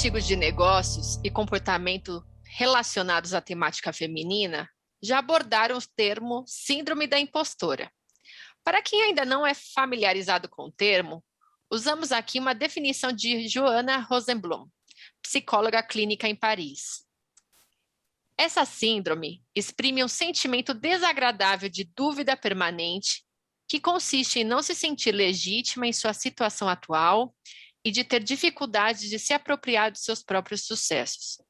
artigos de negócios e comportamento relacionados à temática feminina já abordaram o termo síndrome da impostora. Para quem ainda não é familiarizado com o termo, usamos aqui uma definição de Joanna Rosenblum, psicóloga clínica em Paris. Essa síndrome exprime um sentimento desagradável de dúvida permanente que consiste em não se sentir legítima em sua situação atual e de ter dificuldade de se apropriar dos seus próprios sucessos.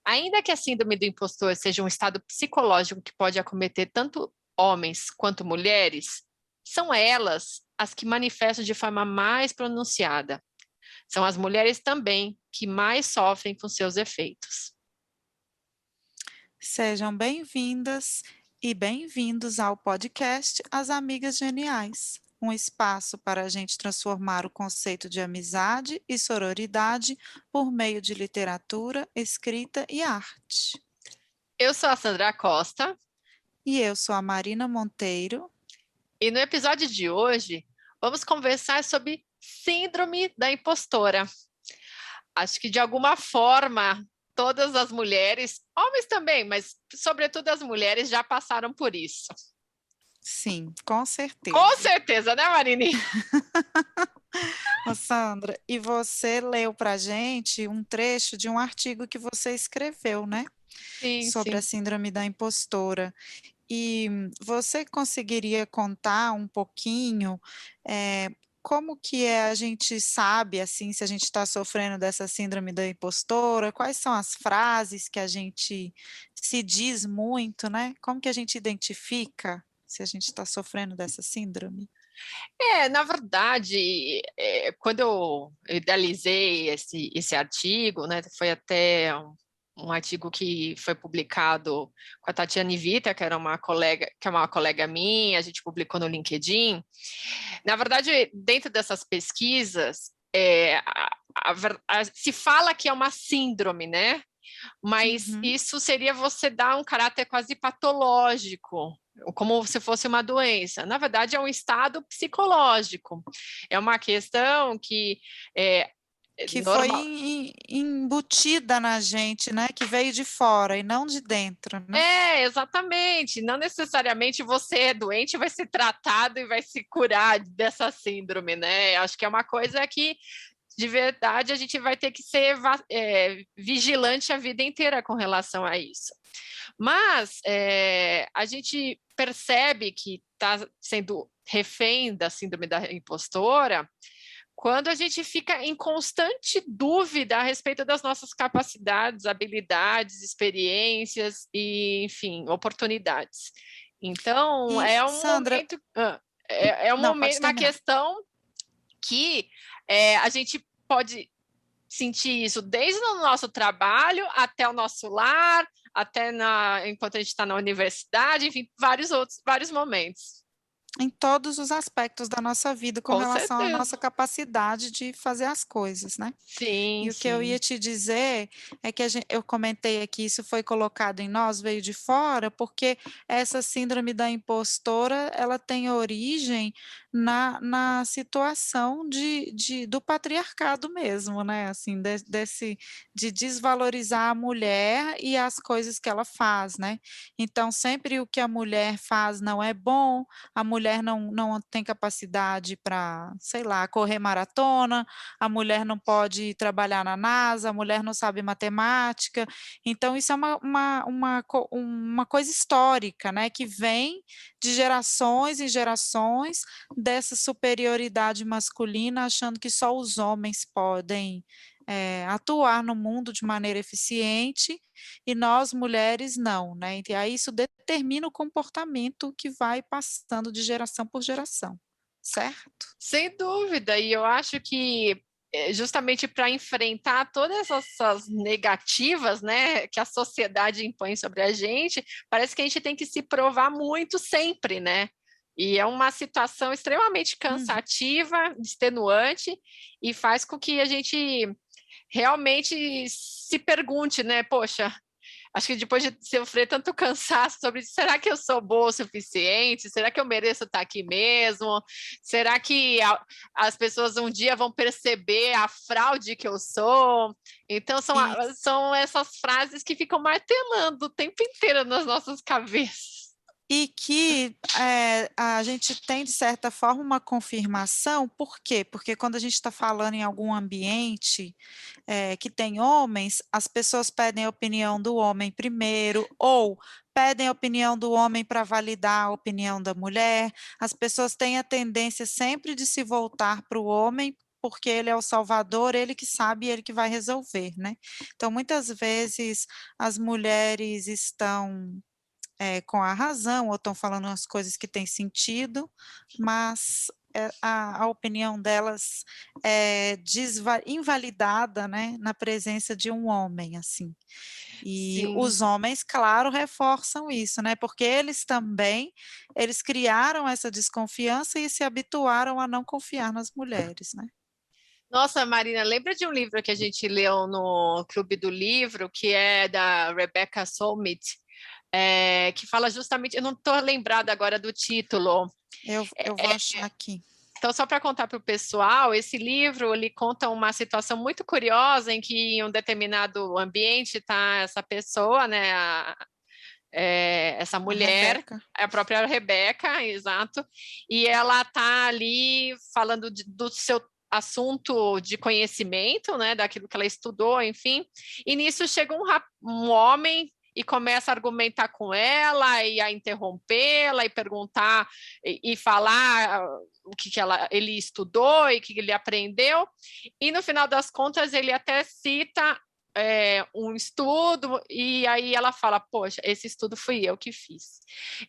Ainda que a síndrome do impostor seja um estado psicológico que pode acometer tanto homens quanto mulheres, são elas as que manifestam de forma mais pronunciada. São as mulheres também que mais sofrem com seus efeitos. Sejam bem-vindas e bem-vindos ao podcast As Amigas Geniais, um espaço para a gente transformar o conceito de amizade e sororidade por meio de literatura, escrita e arte. Eu sou a Sandra Costa. E eu sou a Marina Monteiro. E no episódio de hoje, vamos conversar sobre síndrome da impostora. Acho que de alguma forma, todas as mulheres, homens também, mas sobretudo as mulheres já passaram por isso. Sim, com certeza. Com certeza, né, Marine? Ô, Sandra, e você leu para a gente um trecho de um artigo que você escreveu, né? Sim, Sobre a sim. síndrome da impostora. E você conseguiria contar um pouquinho como que a gente sabe, assim, se a gente está sofrendo dessa síndrome da impostora? Quais são as frases que a gente se diz muito, né? Como que a gente identifica se a gente está sofrendo dessa síndrome? Na verdade, quando eu idealizei esse artigo, né, foi até um artigo que foi publicado com a Tatiane Vita, que era uma colega, que é uma colega minha, a gente publicou no LinkedIn. Na verdade, dentro dessas pesquisas, se fala que é uma síndrome, né? Mas Uhum. isso seria você dar um caráter quase patológico, como se fosse uma doença. Na verdade, é um estado psicológico. É uma questão que é Que foi normal. embutida na gente, né? Que veio de fora e não de dentro, né? Exatamente. Não necessariamente você é doente, vai ser tratado e vai se curar dessa síndrome, né? Acho que é uma coisa que de verdade, a gente vai ter que ser vigilante a vida inteira com relação a isso. Mas a gente percebe que está sendo refém da síndrome da impostora quando a gente fica em constante dúvida a respeito das nossas capacidades, habilidades, experiências e, enfim, oportunidades. Então, E, é um Sandra, momento, é um não, momento, pode uma terminar. questão que a gente pode sentir isso desde o nosso trabalho até o nosso lar, até enquanto a gente está na universidade, enfim, vários momentos. Em todos os aspectos da nossa vida com Com relação à certeza. nossa capacidade de fazer as coisas, né? Sim, E o que eu ia sim. te dizer é que eu comentei aqui, isso foi colocado em nós, veio de fora, porque essa síndrome da impostora, ela tem origem na situação do patriarcado mesmo, né? Assim, de desvalorizar a mulher e as coisas que ela faz, né? Então, sempre o que a mulher faz não é bom, a mulher não tem capacidade para, sei lá, correr maratona, a mulher não pode trabalhar na NASA, a mulher não sabe matemática. Então, isso é uma coisa histórica, né, que vem de gerações e gerações dessa superioridade masculina, achando que só os homens podem atuar no mundo de maneira eficiente e nós mulheres não, né? E aí isso determina o comportamento que vai passando de geração por geração, certo? Sem dúvida. E eu acho que justamente para enfrentar todas essas negativas, né, que a sociedade impõe sobre a gente, parece que a gente tem que se provar muito sempre, né? E é uma situação extremamente Uhum. cansativa, extenuante, e faz com que a gente realmente se pergunte, né? Poxa, acho que depois de sofrer tanto cansaço sobre será que eu sou boa o suficiente? Será que eu mereço estar aqui mesmo? Será que as pessoas um dia vão perceber a fraude que eu sou? Então, são essas frases que ficam martelando o tempo inteiro nas nossas cabeças. E que a gente tem, de certa forma, uma confirmação, por quê? Porque quando a gente está falando em algum ambiente que tem homens, as pessoas pedem a opinião do homem primeiro, ou pedem a opinião do homem para validar a opinião da mulher. As pessoas têm a tendência sempre de se voltar para o homem, porque ele é o salvador, ele que sabe, ele que vai resolver, né? Então, muitas vezes, as mulheres estão com a razão, ou estão falando as coisas que têm sentido, mas a opinião delas é invalidada, né, na presença de um homem, assim. E Sim. os homens, claro, reforçam isso, né, porque eles também, eles criaram essa desconfiança e se habituaram a não confiar nas mulheres, né. Nossa, Marina, lembra de um livro que a gente leu no Clube do Livro, que é da Rebecca Solnit, que fala justamente, eu não estou lembrada agora do título. Eu vou achar aqui. Então, só para contar para o pessoal, esse livro ele conta uma situação muito curiosa em que em um determinado ambiente está essa pessoa, né, essa mulher, a própria Rebeca, exato, e ela está ali falando do seu assunto de conhecimento, né, daquilo que ela estudou, enfim, e nisso chega um homem e começa a argumentar com ela e a interrompê-la e perguntar e falar o que ele estudou e o que ele aprendeu, e no final das contas ele até cita um estudo, e aí ela fala, poxa, esse estudo fui eu que fiz.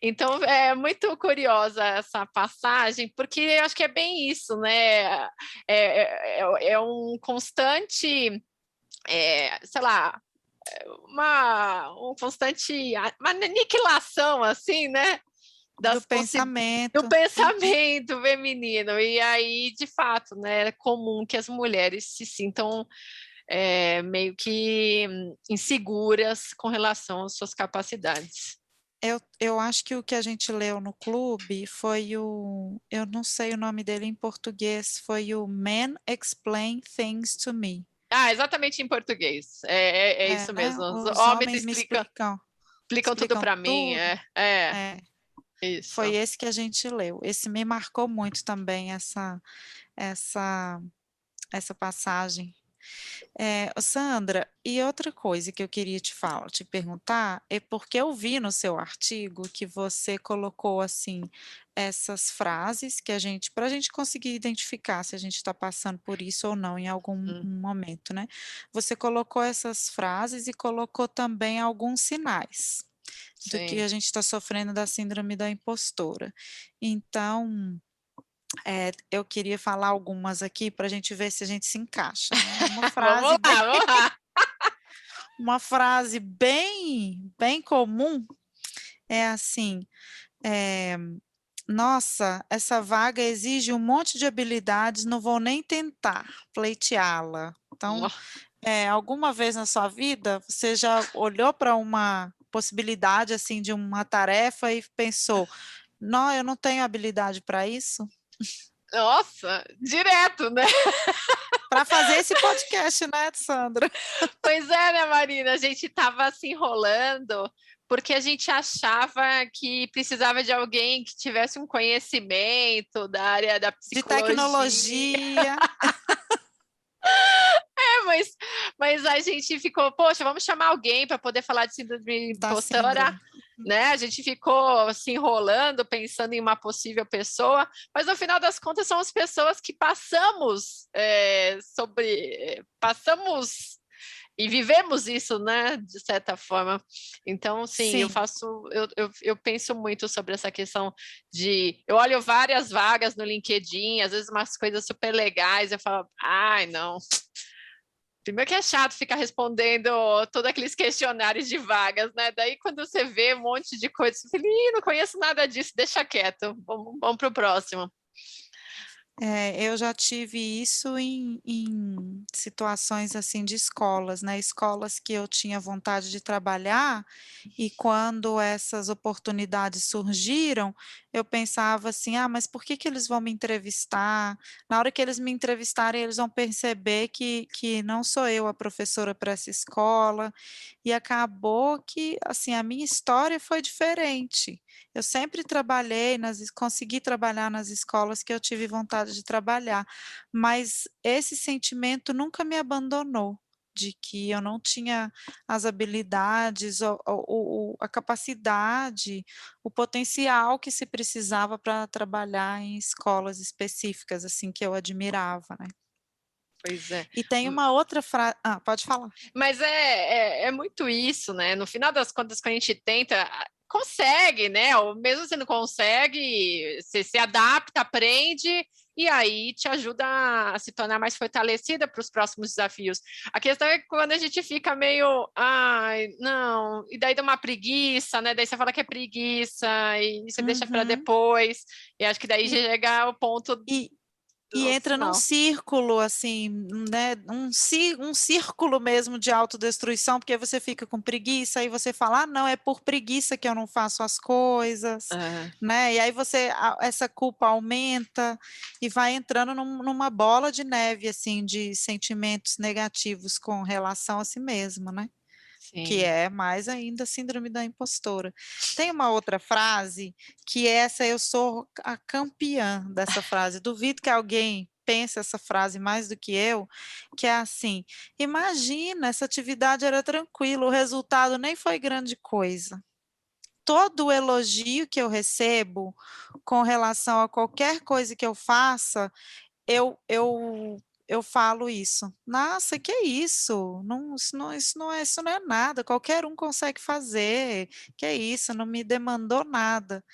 Então, muito curiosa essa passagem, porque eu acho que é bem isso, né? É um constante, sei lá, uma constante uma aniquilação, assim, né? Do pensamento. Do pensamento feminino. E aí, de fato, né, é comum que as mulheres se sintam meio que inseguras com relação às suas capacidades. Eu acho que o que a gente leu no clube foi eu não sei o nome dele em português, foi o Men Explain Things to Me. Exatamente em português. É isso né? mesmo. Os homens me explicam tudo para mim. Isso. Foi esse que a gente leu. Esse me marcou muito também, essa passagem. Sandra, e outra coisa que eu queria te perguntar, é porque eu vi no seu artigo que você colocou assim essas frases que para a gente conseguir identificar se a gente está passando por isso ou não em algum momento, né? Você colocou essas frases e colocou também alguns sinais do que a gente está sofrendo da síndrome da impostora. Então, eu queria falar algumas aqui para a gente ver se a gente se encaixa, né? Vamos lá. Uma frase bem comum é assim, nossa, essa vaga exige um monte de habilidades, não vou nem tentar pleiteá-la. Então, alguma vez na sua vida, você já olhou para uma possibilidade assim de uma tarefa e pensou, não, eu não tenho habilidade para isso? Nossa, direto, né? Para fazer esse podcast, né, Sandra? Pois é, né, Marina? A gente estava se enrolando porque a gente achava que precisava de alguém que tivesse um conhecimento da área da psicologia. De tecnologia. Mas a gente ficou, poxa, vamos chamar alguém para poder falar de síndrome impostora, né? A gente ficou se enrolando, pensando em uma possível pessoa, mas no final das contas são as pessoas que passamos e vivemos isso, né, de certa forma. Então, sim. Eu penso muito sobre essa questão eu olho várias vagas no LinkedIn, às vezes umas coisas super legais, eu falo, ai, não. Primeiro que é chato ficar respondendo todos aqueles questionários de vagas, né? Daí quando você vê um monte de coisa, você fala, não conheço nada disso, deixa quieto, vamos para o próximo. Eu já tive isso em situações, assim, de escolas, né, escolas que eu tinha vontade de trabalhar, e quando essas oportunidades surgiram, eu pensava assim: "Ah, mas por que que eles vão me entrevistar? Na hora que eles me entrevistarem, eles vão perceber que não sou eu a professora para essa escola", e acabou que, assim, a minha história foi diferente. Eu sempre trabalhei consegui trabalhar nas escolas que eu tive vontade de trabalhar, mas esse sentimento nunca me abandonou, de que eu não tinha as habilidades a capacidade, o potencial que se precisava para trabalhar em escolas específicas, assim, que eu admirava, né. Pois é. E tem uma outra pode falar. Mas é muito isso, né, no final das contas, quando a gente tenta, consegue, né, ou mesmo se não consegue, você se adapta, aprende, e aí te ajuda a se tornar mais fortalecida para os próximos desafios. A questão é que quando a gente fica meio: "Ai, não", e daí dá uma preguiça, né, daí você fala que é preguiça, e você deixa para Uhum. depois, e acho que daí E chega o ponto e E do entra num final. círculo, assim, né, um círculo mesmo de autodestruição, porque você fica com preguiça, aí você fala: "Ah, não, é por preguiça que eu não faço as coisas", É. né, e aí essa culpa aumenta e vai entrando numa bola de neve, assim, de sentimentos negativos com relação a si mesmo, né. Que Sim. é mais ainda síndrome da impostora. Tem uma outra frase, que essa eu sou a campeã dessa frase, duvido que alguém pense essa frase mais do que eu, que é assim: "Imagina, essa atividade era tranquila, o resultado nem foi grande coisa". Todo o elogio que eu recebo com relação a qualquer coisa que eu faça, eu falo isso: "Nossa, que é isso? Isso não é nada, qualquer um consegue fazer, que é isso, não me demandou nada".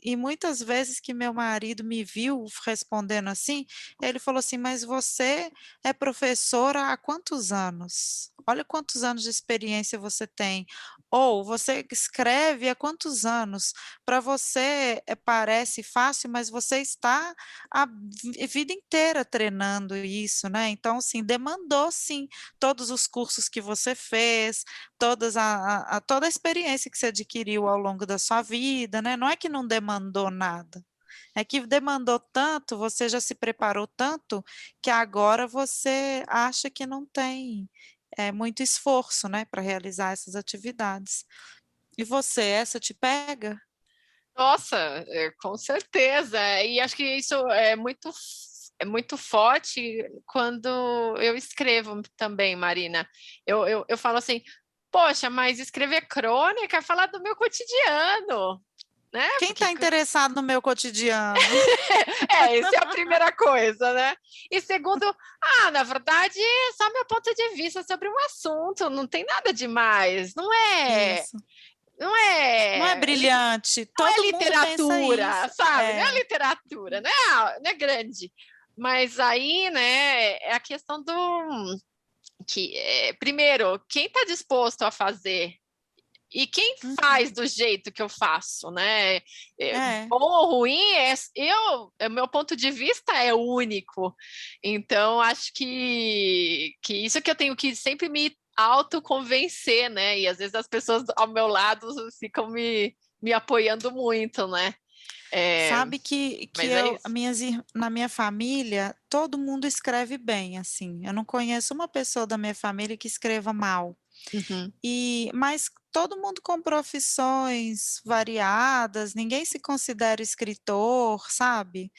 E muitas vezes que meu marido me viu respondendo assim, ele falou assim: "Mas você é professora há quantos anos? Olha quantos anos de experiência você tem". Ou "Você escreve há quantos anos? Para você, parece fácil, mas você está a vida inteira treinando isso, né, então assim, demandou sim, todos os cursos que você fez, toda a experiência que você adquiriu ao longo da sua vida, né, não é que não demandou nada, é que demandou tanto, você já se preparou tanto, que agora você acha que não tem, muito esforço, né, para realizar essas atividades. E você, essa te pega? Nossa, com certeza. E acho que isso é muito forte quando eu escrevo também, Marina. Eu falo assim: "Poxa, mas escrever crônica é falar do meu cotidiano", né, Quem porque está interessado no meu cotidiano? essa é a primeira coisa, né. E segundo, na verdade, é só meu ponto de vista sobre um assunto, não tem nada demais, Isso. não Não é é brilhante, não é todo mundo pensa literatura, isso. sabe, não é É, literatura, não é grande. Mas aí, né, é a questão do que, primeiro, quem está disposto a fazer e quem uhum, faz do jeito que eu faço, né? é. Bom ou ruim, meu ponto de vista é único. Então, acho que isso que eu tenho que sempre me autoconvencer, né? E às vezes as pessoas ao meu lado ficam me apoiando muito, né? É, Sabe que mas é eu isso. na minha família, todo mundo escreve bem, assim, eu não conheço uma pessoa da minha família que escreva mal. Uhum. Mas todo mundo com profissões variadas, ninguém se considera escritor, sabe?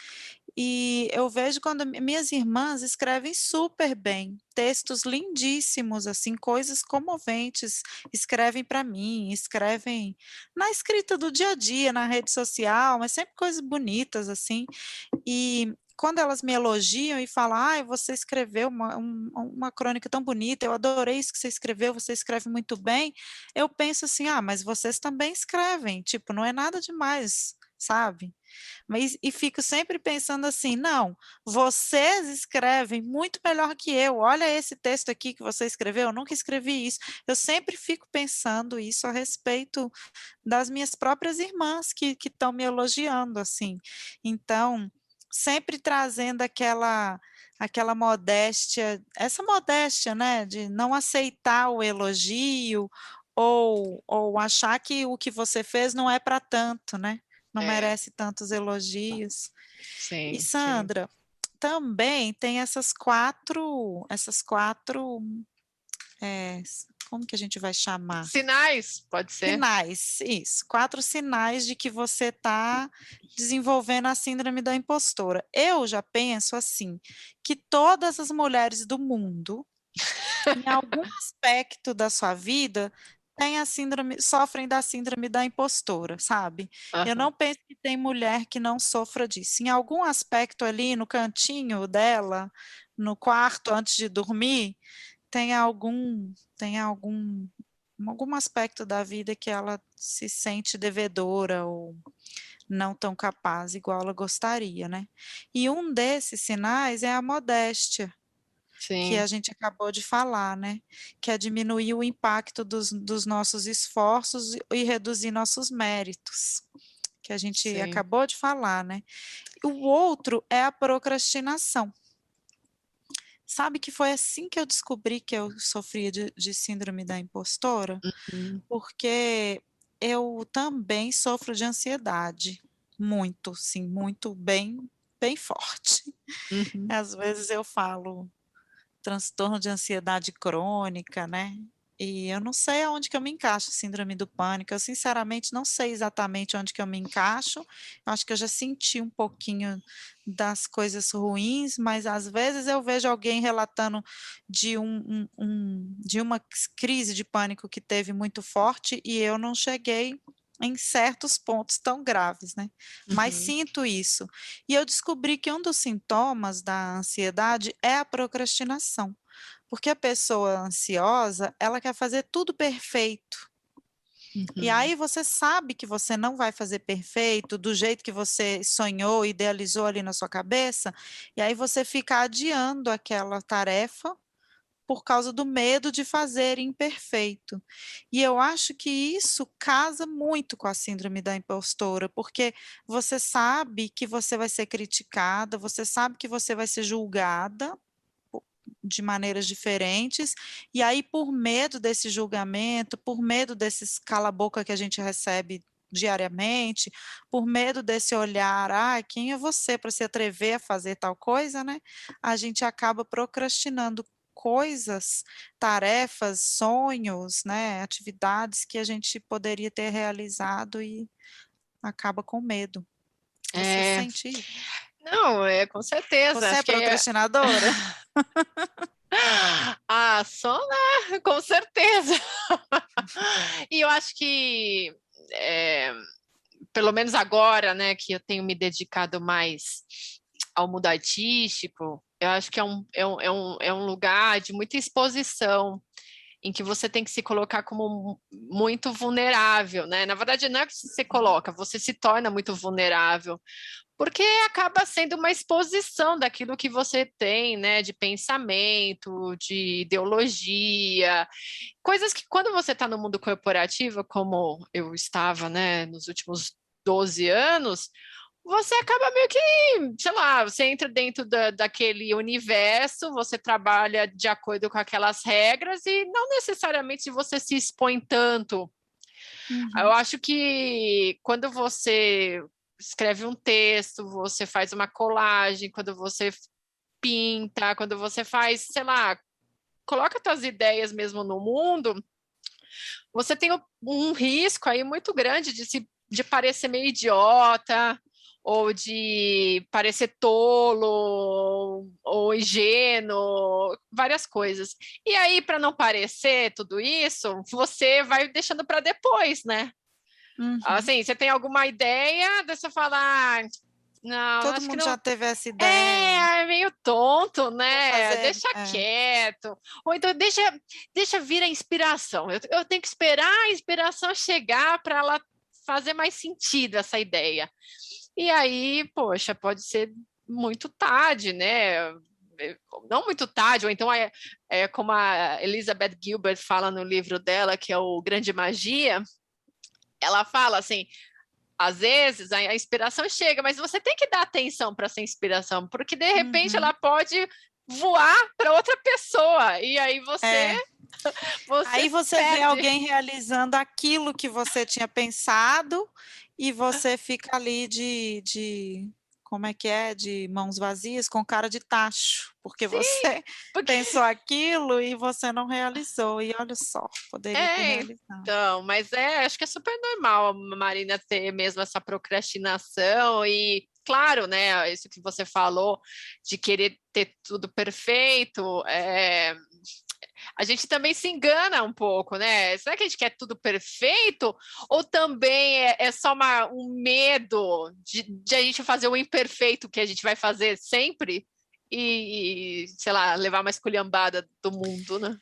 E eu vejo quando minhas irmãs escrevem super bem, textos lindíssimos, assim, coisas comoventes, escrevem para mim, escrevem na escrita do dia a dia, na rede social, mas sempre coisas bonitas, assim. E quando elas me elogiam e falam: "Ai, você escreveu uma crônica tão bonita, eu adorei isso que você escreveu, você escreve muito bem", eu penso assim: "Ah, mas vocês também escrevem, tipo, não é nada demais", sabe? Mas fico sempre pensando assim: "Não, vocês escrevem muito melhor que eu, olha esse texto aqui que você escreveu, eu nunca escrevi isso". Eu sempre fico pensando isso a respeito das minhas próprias irmãs que estão me elogiando, assim. Então, sempre trazendo aquela modéstia, essa modéstia, né, de não aceitar o elogio ou achar que o que você fez não é para tanto, né, não É, merece tantos elogios. E sim, sim. Sandra, também tem essas quatro, como que a gente vai chamar? Sinais, pode ser. Sinais, isso, 4 sinais de que você está desenvolvendo a síndrome da impostora. Eu já penso assim, que todas as mulheres do mundo, em algum aspecto da sua vida, sofrem da síndrome da impostora, sabe. Eu Aham. não penso que tem mulher que não sofra disso. Em algum aspecto ali no cantinho dela, no quarto antes de dormir, tem algum aspecto da vida que ela se sente devedora ou não tão capaz igual ela gostaria, né. E um desses sinais é a modéstia, que a Sim, gente acabou de falar, né, que é diminuir o impacto dos nossos esforços e reduzir nossos méritos, que a gente sim. acabou de falar, né. O outro é a procrastinação. Sabe que foi assim que eu descobri que eu sofria de síndrome da impostora? Uhum, Porque eu também sofro de ansiedade, muito, sim, muito, bem bem forte. uhum. Às vezes eu falo transtorno de ansiedade crônica, né, e eu não sei aonde que eu me encaixo, síndrome do pânico, eu sinceramente não sei exatamente onde que eu me encaixo, eu acho que eu já senti um pouquinho das coisas ruins, mas às vezes eu vejo alguém relatando de uma crise de pânico que teve muito forte e eu não cheguei em certos pontos tão graves, né, mas Uhum. sinto isso. E eu descobri que um dos sintomas da ansiedade é a procrastinação, porque a pessoa ansiosa, ela quer fazer tudo perfeito. E Uhum. aí você sabe que você não vai fazer perfeito, do jeito que você sonhou, idealizou ali na sua cabeça, e aí você fica adiando aquela tarefa por causa do medo de fazer imperfeito. E eu acho que isso casa muito com a síndrome da impostora, porque você sabe que você vai ser criticada, você sabe que você vai ser julgada de maneiras diferentes, e aí por medo desse julgamento, por medo desses cala boca que a gente recebe diariamente, por medo desse olhar, ah, quem é você para se atrever a fazer tal coisa, né, a gente acaba procrastinando coisas, tarefas, sonhos, né, atividades que a gente poderia ter realizado e acaba com medo. Você É, sente isso? não, com certeza, Você é acho que procrastinadora? só, né, com certeza. E eu acho que, eh, pelo menos agora, né, que eu tenho me dedicado mais ao mundo artístico, eu acho que é um lugar de muita exposição, em que você tem que se colocar como muito vulnerável, né? Na verdade, não é que você coloca, você se torna muito vulnerável, porque acaba sendo uma exposição daquilo que você tem, né, de pensamento, de ideologia, coisas que quando você está no mundo corporativo, como eu estava, né, nos últimos 12 anos, você acaba meio que, sei lá, você entra dentro daquele universo, você trabalha de acordo com aquelas regras e não necessariamente você se expõe tanto. Eu Uhum. acho que quando você escreve um texto, você faz uma colagem, quando você pinta, quando você faz, sei lá, coloca suas ideias mesmo no mundo, você tem um risco aí muito grande de parecer meio idiota, ou de parecer tolo, ou ingênuo, várias coisas. E aí, para não parecer tudo isso, você vai deixando para depois, né? Uhum. Assim, você tem alguma ideia, daí você fala, não, Todo acho que mundo já não. teve essa ideia, É meio tonto, vou né? fazer Deixa quieto. Ou então deixa vir a inspiração. Eu tenho que esperar a inspiração chegar para ela fazer mais sentido essa ideia. E aí, poxa, pode ser muito tarde, né? Não muito tarde, ou então é como a Elizabeth Gilbert fala no livro dela, que é o Grande Magia, ela fala assim: às vezes a inspiração chega, mas você tem que dar atenção para essa inspiração, porque de repente ela pode voar para outra pessoa, e aí você Aí você vê perde. alguém realizando aquilo que você tinha pensado e você fica ali como é que é? De mãos vazias, com cara de tacho, porque Sim, você porque pensou aquilo e você não realizou. E olha só, poderia ter realizado. então, mas acho que é super normal a Marina ter mesmo essa procrastinação e, claro, né, isso que você falou de querer ter tudo perfeito, a gente também se engana um pouco, né? Será que a gente quer tudo perfeito? Ou também é só um medo de a gente fazer o imperfeito que a gente vai fazer sempre sei lá, levar uma esculhambada do mundo, né?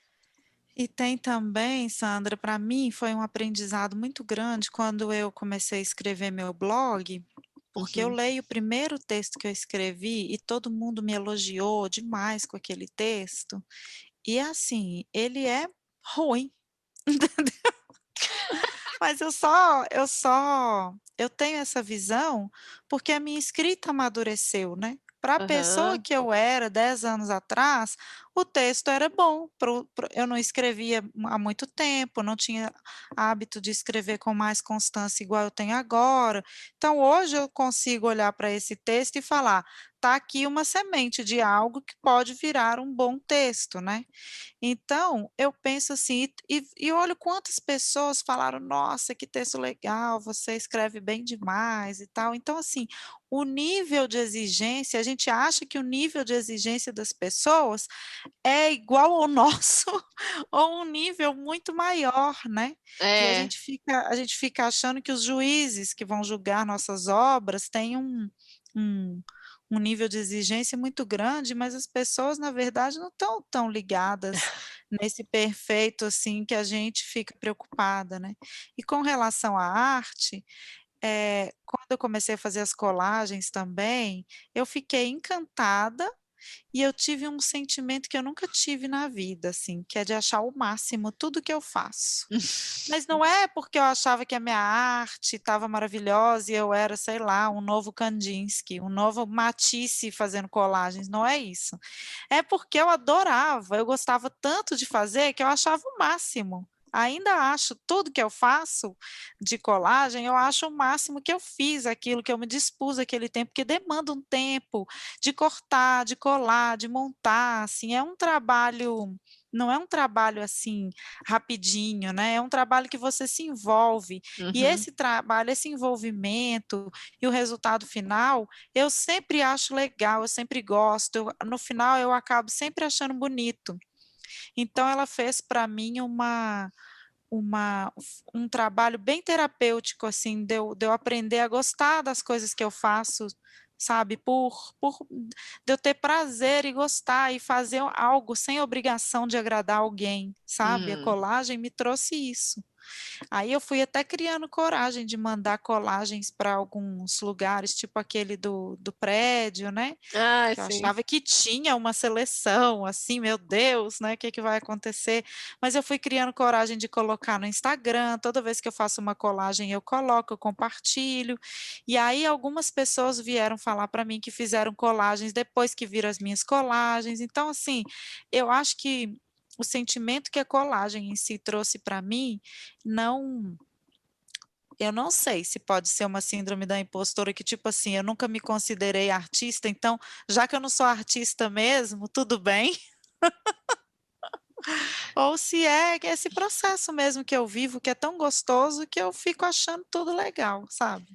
E tem também, Sandra, para mim foi um aprendizado muito grande quando eu comecei a escrever meu blog, porque eu Uhum. leio o primeiro texto que eu escrevi e todo mundo me elogiou demais com aquele texto. E assim, ele é ruim, mas eu tenho essa visão porque a minha escrita amadureceu, né. Para a pessoa Aham. que eu era 10 anos atrás, o texto era bom, eu não escrevia há muito tempo, não tinha hábito de escrever com mais constância igual eu tenho agora. Então hoje eu consigo olhar para esse texto e falar: "Tá aqui uma semente de algo que pode virar um bom texto", né. Então, eu penso assim, e olho quantas pessoas falaram: "Nossa, que texto legal, você escreve bem demais e tal". Então, assim, o nível de exigência, a gente acha que o nível de exigência das pessoas é igual ao nosso ou um nível muito maior, né. E É, a gente fica achando que os juízes que vão julgar nossas obras têm um um nível de exigência muito grande, mas as pessoas, na verdade, não estão tão ligadas nesse perfeito, assim, que a gente fica preocupada, né. E com relação à arte, quando eu comecei a fazer as colagens também, eu fiquei encantada e eu tive um sentimento que eu nunca tive na vida, assim, que é de achar o máximo tudo que eu faço. Mas não é porque eu achava que a minha arte estava maravilhosa e eu era, sei lá, um novo Kandinsky, um novo Matisse fazendo colagens, não é isso. É porque eu adorava, eu gostava tanto de fazer que eu achava o máximo. Ainda acho tudo que eu faço de colagem, eu acho o máximo que eu fiz aquilo, que eu me dispus aquele tempo, porque demanda um tempo de cortar, de colar, de montar, assim, é um trabalho, não é um trabalho, assim, rapidinho, né, é um trabalho que você se envolve, e uhum. esse trabalho, esse envolvimento e o resultado final, eu sempre acho legal, eu sempre gosto, no final eu acabo sempre achando bonito. Então ela fez para mim um trabalho bem terapêutico, assim, de eu aprender a gostar das coisas que eu faço, sabe, por de eu ter prazer e gostar e fazer algo sem obrigação de agradar alguém, sabe, a Hum. colagem me trouxe isso. Aí eu fui até criando coragem de mandar colagens para alguns lugares, tipo aquele do prédio, né, Ah, que eu sim. achava que tinha uma seleção, assim, meu Deus, né, que vai acontecer? Mas eu fui criando coragem de colocar no Instagram, toda vez que eu faço uma colagem eu coloco, eu compartilho, e aí algumas pessoas vieram falar para mim que fizeram colagens depois que viram as minhas colagens, então assim, eu acho que o sentimento que a colagem em si trouxe para mim, não eu não sei se pode ser uma síndrome da impostora que, tipo assim, eu nunca me considerei artista, então, já que eu não sou artista mesmo, tudo bem. Ou se é que esse processo mesmo que eu vivo, que é tão gostoso, que eu fico achando tudo legal, sabe.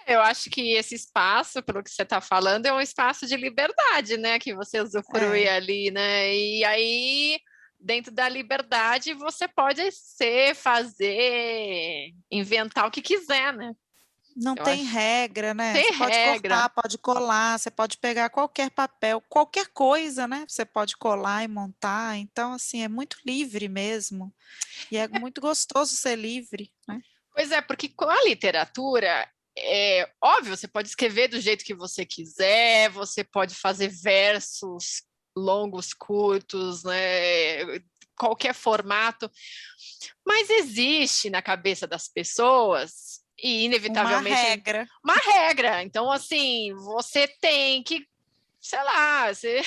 Eu acho que esse espaço, pelo que você está falando, é um espaço de liberdade, né? Que você usufrui É, ali, né? E aí, dentro da liberdade, você pode ser, fazer, inventar o que quiser, né? não Eu tem acho. regra, né, Tem você pode regra. cortar, pode colar, você pode pegar qualquer papel, qualquer coisa, né, você pode colar e montar, então, assim, é muito livre mesmo, e é muito gostoso ser livre, né. Pois é, porque com a literatura, é óbvio, você pode escrever do jeito que você quiser, você pode fazer versos longos, curtos, né? Qualquer formato, mas existe na cabeça das pessoas E Uma inevitavelmente regra. uma regra. Então, assim, você tem que, sei lá, você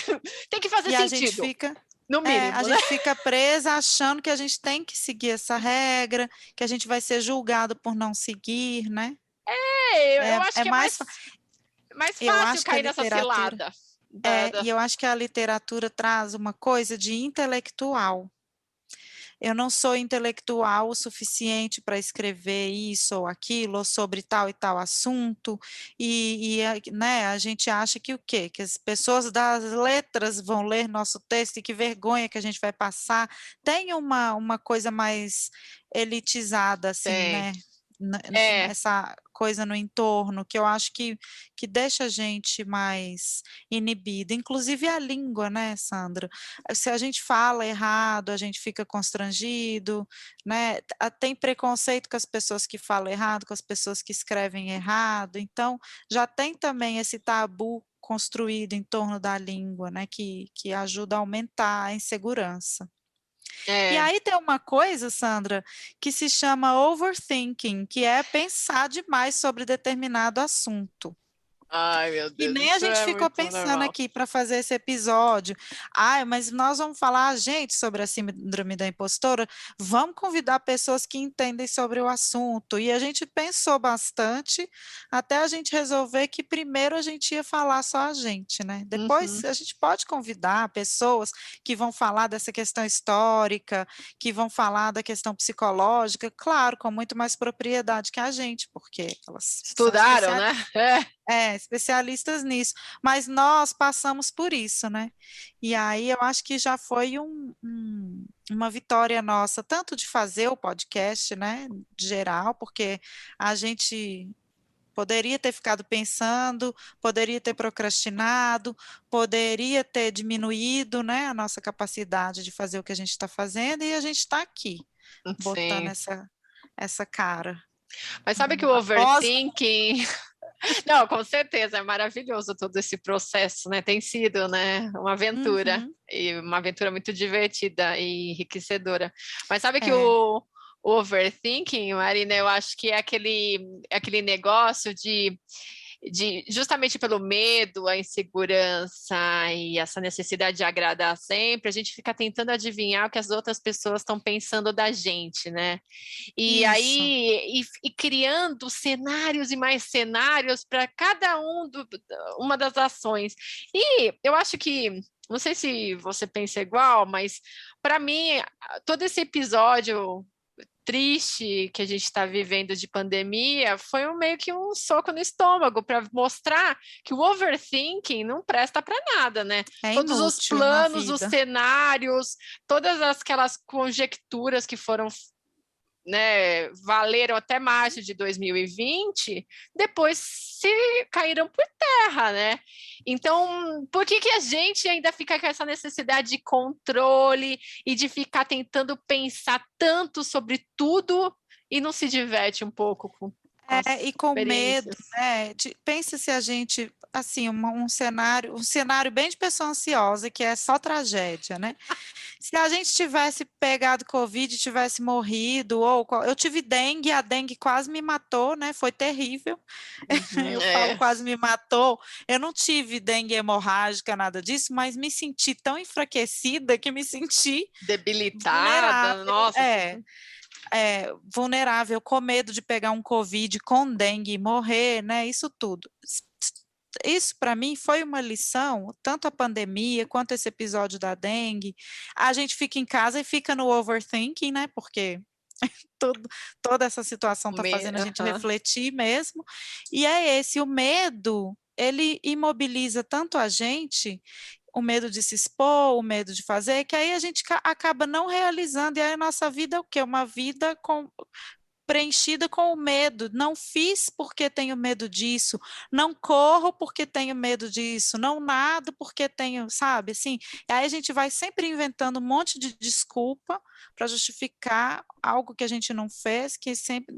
tem que fazer E a gente sentido, fica no a mínimo, né? gente fica presa achando que a gente tem que seguir essa regra, que a gente vai ser julgado por não seguir, né. Eu acho É que é mais mais eu fácil acho que a cair nessa literatura cilada. Da, e da... eu acho que a literatura traz uma coisa de intelectual. Eu não sou intelectual o suficiente para escrever isso ou aquilo, ou sobre tal e tal assunto, né, a gente acha que o quê? Que as pessoas das letras vão ler nosso texto e que vergonha que a gente vai passar. Tem uma coisa mais elitizada, assim, Tem. né, É, nessa coisa no entorno, que eu acho que deixa a gente mais inibida, inclusive a língua, né, Sandra? Se a gente fala errado, a gente fica constrangido, né, tem preconceito com as pessoas que falam errado, com as pessoas que escrevem errado, então já tem também esse tabu construído em torno da língua, né, que ajuda a aumentar a insegurança. E é. aí tem uma coisa, Sandra, que se chama overthinking, que é pensar demais sobre determinado assunto. Ai, meu E Deus, nem a isso gente é ficou muito pensando normal. aqui para fazer esse episódio. Ai, mas nós vamos falar, gente, sobre a síndrome da impostora, vamos convidar pessoas que entendem sobre o assunto. E a gente pensou bastante até a gente resolver que primeiro a gente ia falar só a gente, né? Depois Uhum. a gente pode convidar pessoas que vão falar dessa questão histórica, que vão falar da questão psicológica, claro, com muito mais propriedade que a gente, porque elas são Estudaram, né? especialistas especialistas nisso, mas nós passamos por isso, né. E aí eu acho que já foi uma vitória nossa, tanto de fazer o podcast, né, de geral, porque a gente poderia ter ficado pensando, poderia ter procrastinado, poderia ter diminuído, né, a nossa capacidade de fazer o que a gente está fazendo, e a gente está aqui, botando Sim. essa cara. Mas sabe que o Nós overthinking. Não, com certeza, é maravilhoso todo esse processo, né? Tem sido, né, uma aventura, uhum, e uma aventura muito divertida e enriquecedora. Mas sabe que é, o overthinking, Marina, eu acho que é aquele negócio de justamente pelo medo, a insegurança e essa necessidade de agradar sempre, a gente fica tentando adivinhar o que as outras pessoas estão pensando da gente, né? E isso. aí, e criando cenários e mais cenários para cada uma das ações. E eu acho que, não sei se você pensa igual, mas para mim, todo esse episódio triste que a gente está vivendo de pandemia foi meio que um soco no estômago para mostrar que o overthinking não presta para nada, né? É Todos os inútil na planos, os vida. cenários, todas aquelas conjecturas que foram, né, valeram até março de 2020, depois se caíram por terra, né? Então, por que que a gente ainda fica com essa necessidade de controle e de ficar tentando pensar tanto sobre tudo e não se diverte um pouco com É, as e com medo, experiências? né, pensa se a gente, assim, um cenário bem de pessoa ansiosa, que é só tragédia, né. Se a gente tivesse pegado covid, tivesse morrido, ou eu tive dengue, a dengue quase me matou, né, foi terrível. Uhum, Eu falo é, quase me matou, eu não tive dengue hemorrágica, nada disso, mas me senti tão enfraquecida que me senti debilitada, vulnerável. nossa, Vulnerável, com medo de pegar um covid com dengue e morrer, né, isso tudo. Isso para mim foi uma lição, tanto a pandemia quanto esse episódio da dengue. A gente fica em casa e fica no overthinking, né, porque tudo toda essa situação está fazendo a gente aham. refletir mesmo, e é esse, o medo, ele imobiliza tanto a gente, o medo de se expor, o medo de fazer, que aí a gente acaba não realizando, e aí a nossa vida é o quê? Uma vida preenchida com o medo. Não fiz porque tenho medo disso, não corro porque tenho medo disso, não nado porque tenho, sabe, assim. E aí a gente vai sempre inventando um monte de desculpa para justificar algo que a gente não fez,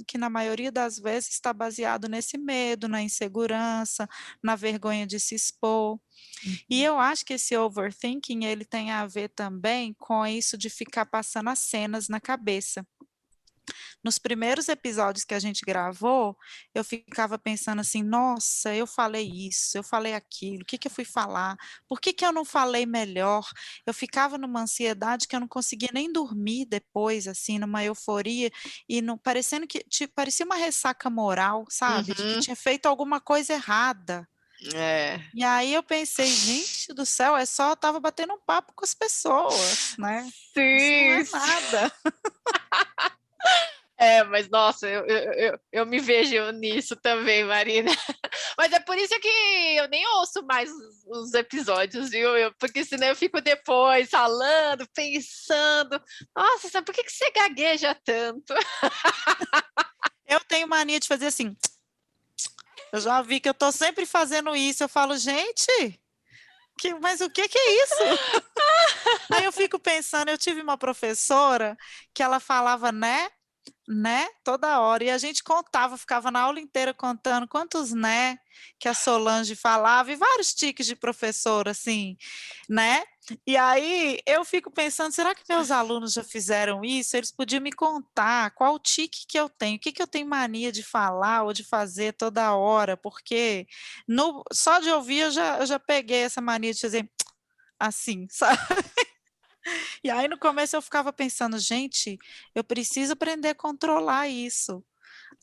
que na maioria das vezes está baseado nesse medo, na insegurança, na vergonha de se expor. E eu acho que esse overthinking, ele tem a ver também com isso de ficar passando as cenas na cabeça. nos primeiros episódios que a gente gravou, eu ficava pensando assim, nossa, eu falei isso, eu falei aquilo, o que que eu fui falar? Por que que eu não falei melhor? Eu ficava numa ansiedade que eu não conseguia nem dormir depois, assim, numa euforia, e parecendo que, tipo, parecia uma ressaca moral, sabe? De que Uhum. tinha feito alguma coisa errada. É. E aí eu pensei, gente do céu, é só eu estava batendo um papo com as pessoas, né? Isso não é Sim, nada. é, mas nossa, eu me vejo nisso também, Marina. Mas é por isso que eu nem ouço mais os episódios, viu? Porque senão eu fico depois falando, pensando. Nossa, sabe por que que você gagueja tanto? Eu tenho mania de fazer assim. Eu já vi que eu estou sempre fazendo isso. Eu falo, gente, mas o que que é isso? Aí eu fico pensando, eu tive uma professora que ela falava né, toda hora. E a gente contava, ficava na aula inteira contando quantos né que a Solange falava, e vários tiques de professor, assim, né? E aí eu fico pensando, será que meus alunos já fizeram isso? Eles podiam me contar qual o tique que eu tenho, o que que eu tenho mania de falar ou de fazer toda hora, porque só de ouvir eu já peguei essa mania de fazer assim, sabe? E aí no começo eu ficava pensando, gente, eu preciso aprender a controlar isso.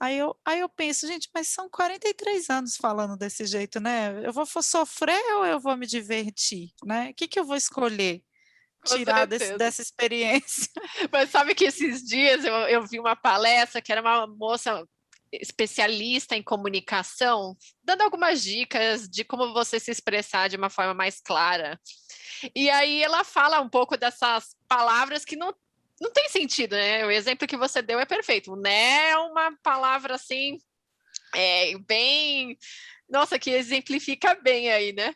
Aí eu penso, gente, mas são 43 anos falando desse jeito, né? Eu vou sofrer ou eu vou me divertir, né? O que que eu vou escolher Com tirar certeza. dessa experiência? Mas sabe que esses dias eu vi uma palestra que era uma moça especialista em comunicação, dando algumas dicas de como você se expressar de uma forma mais clara. E aí ela fala um pouco dessas palavras que não tem sentido, né? O exemplo que você deu é perfeito. Né é uma palavra assim, bem. Nossa, que exemplifica bem aí, né?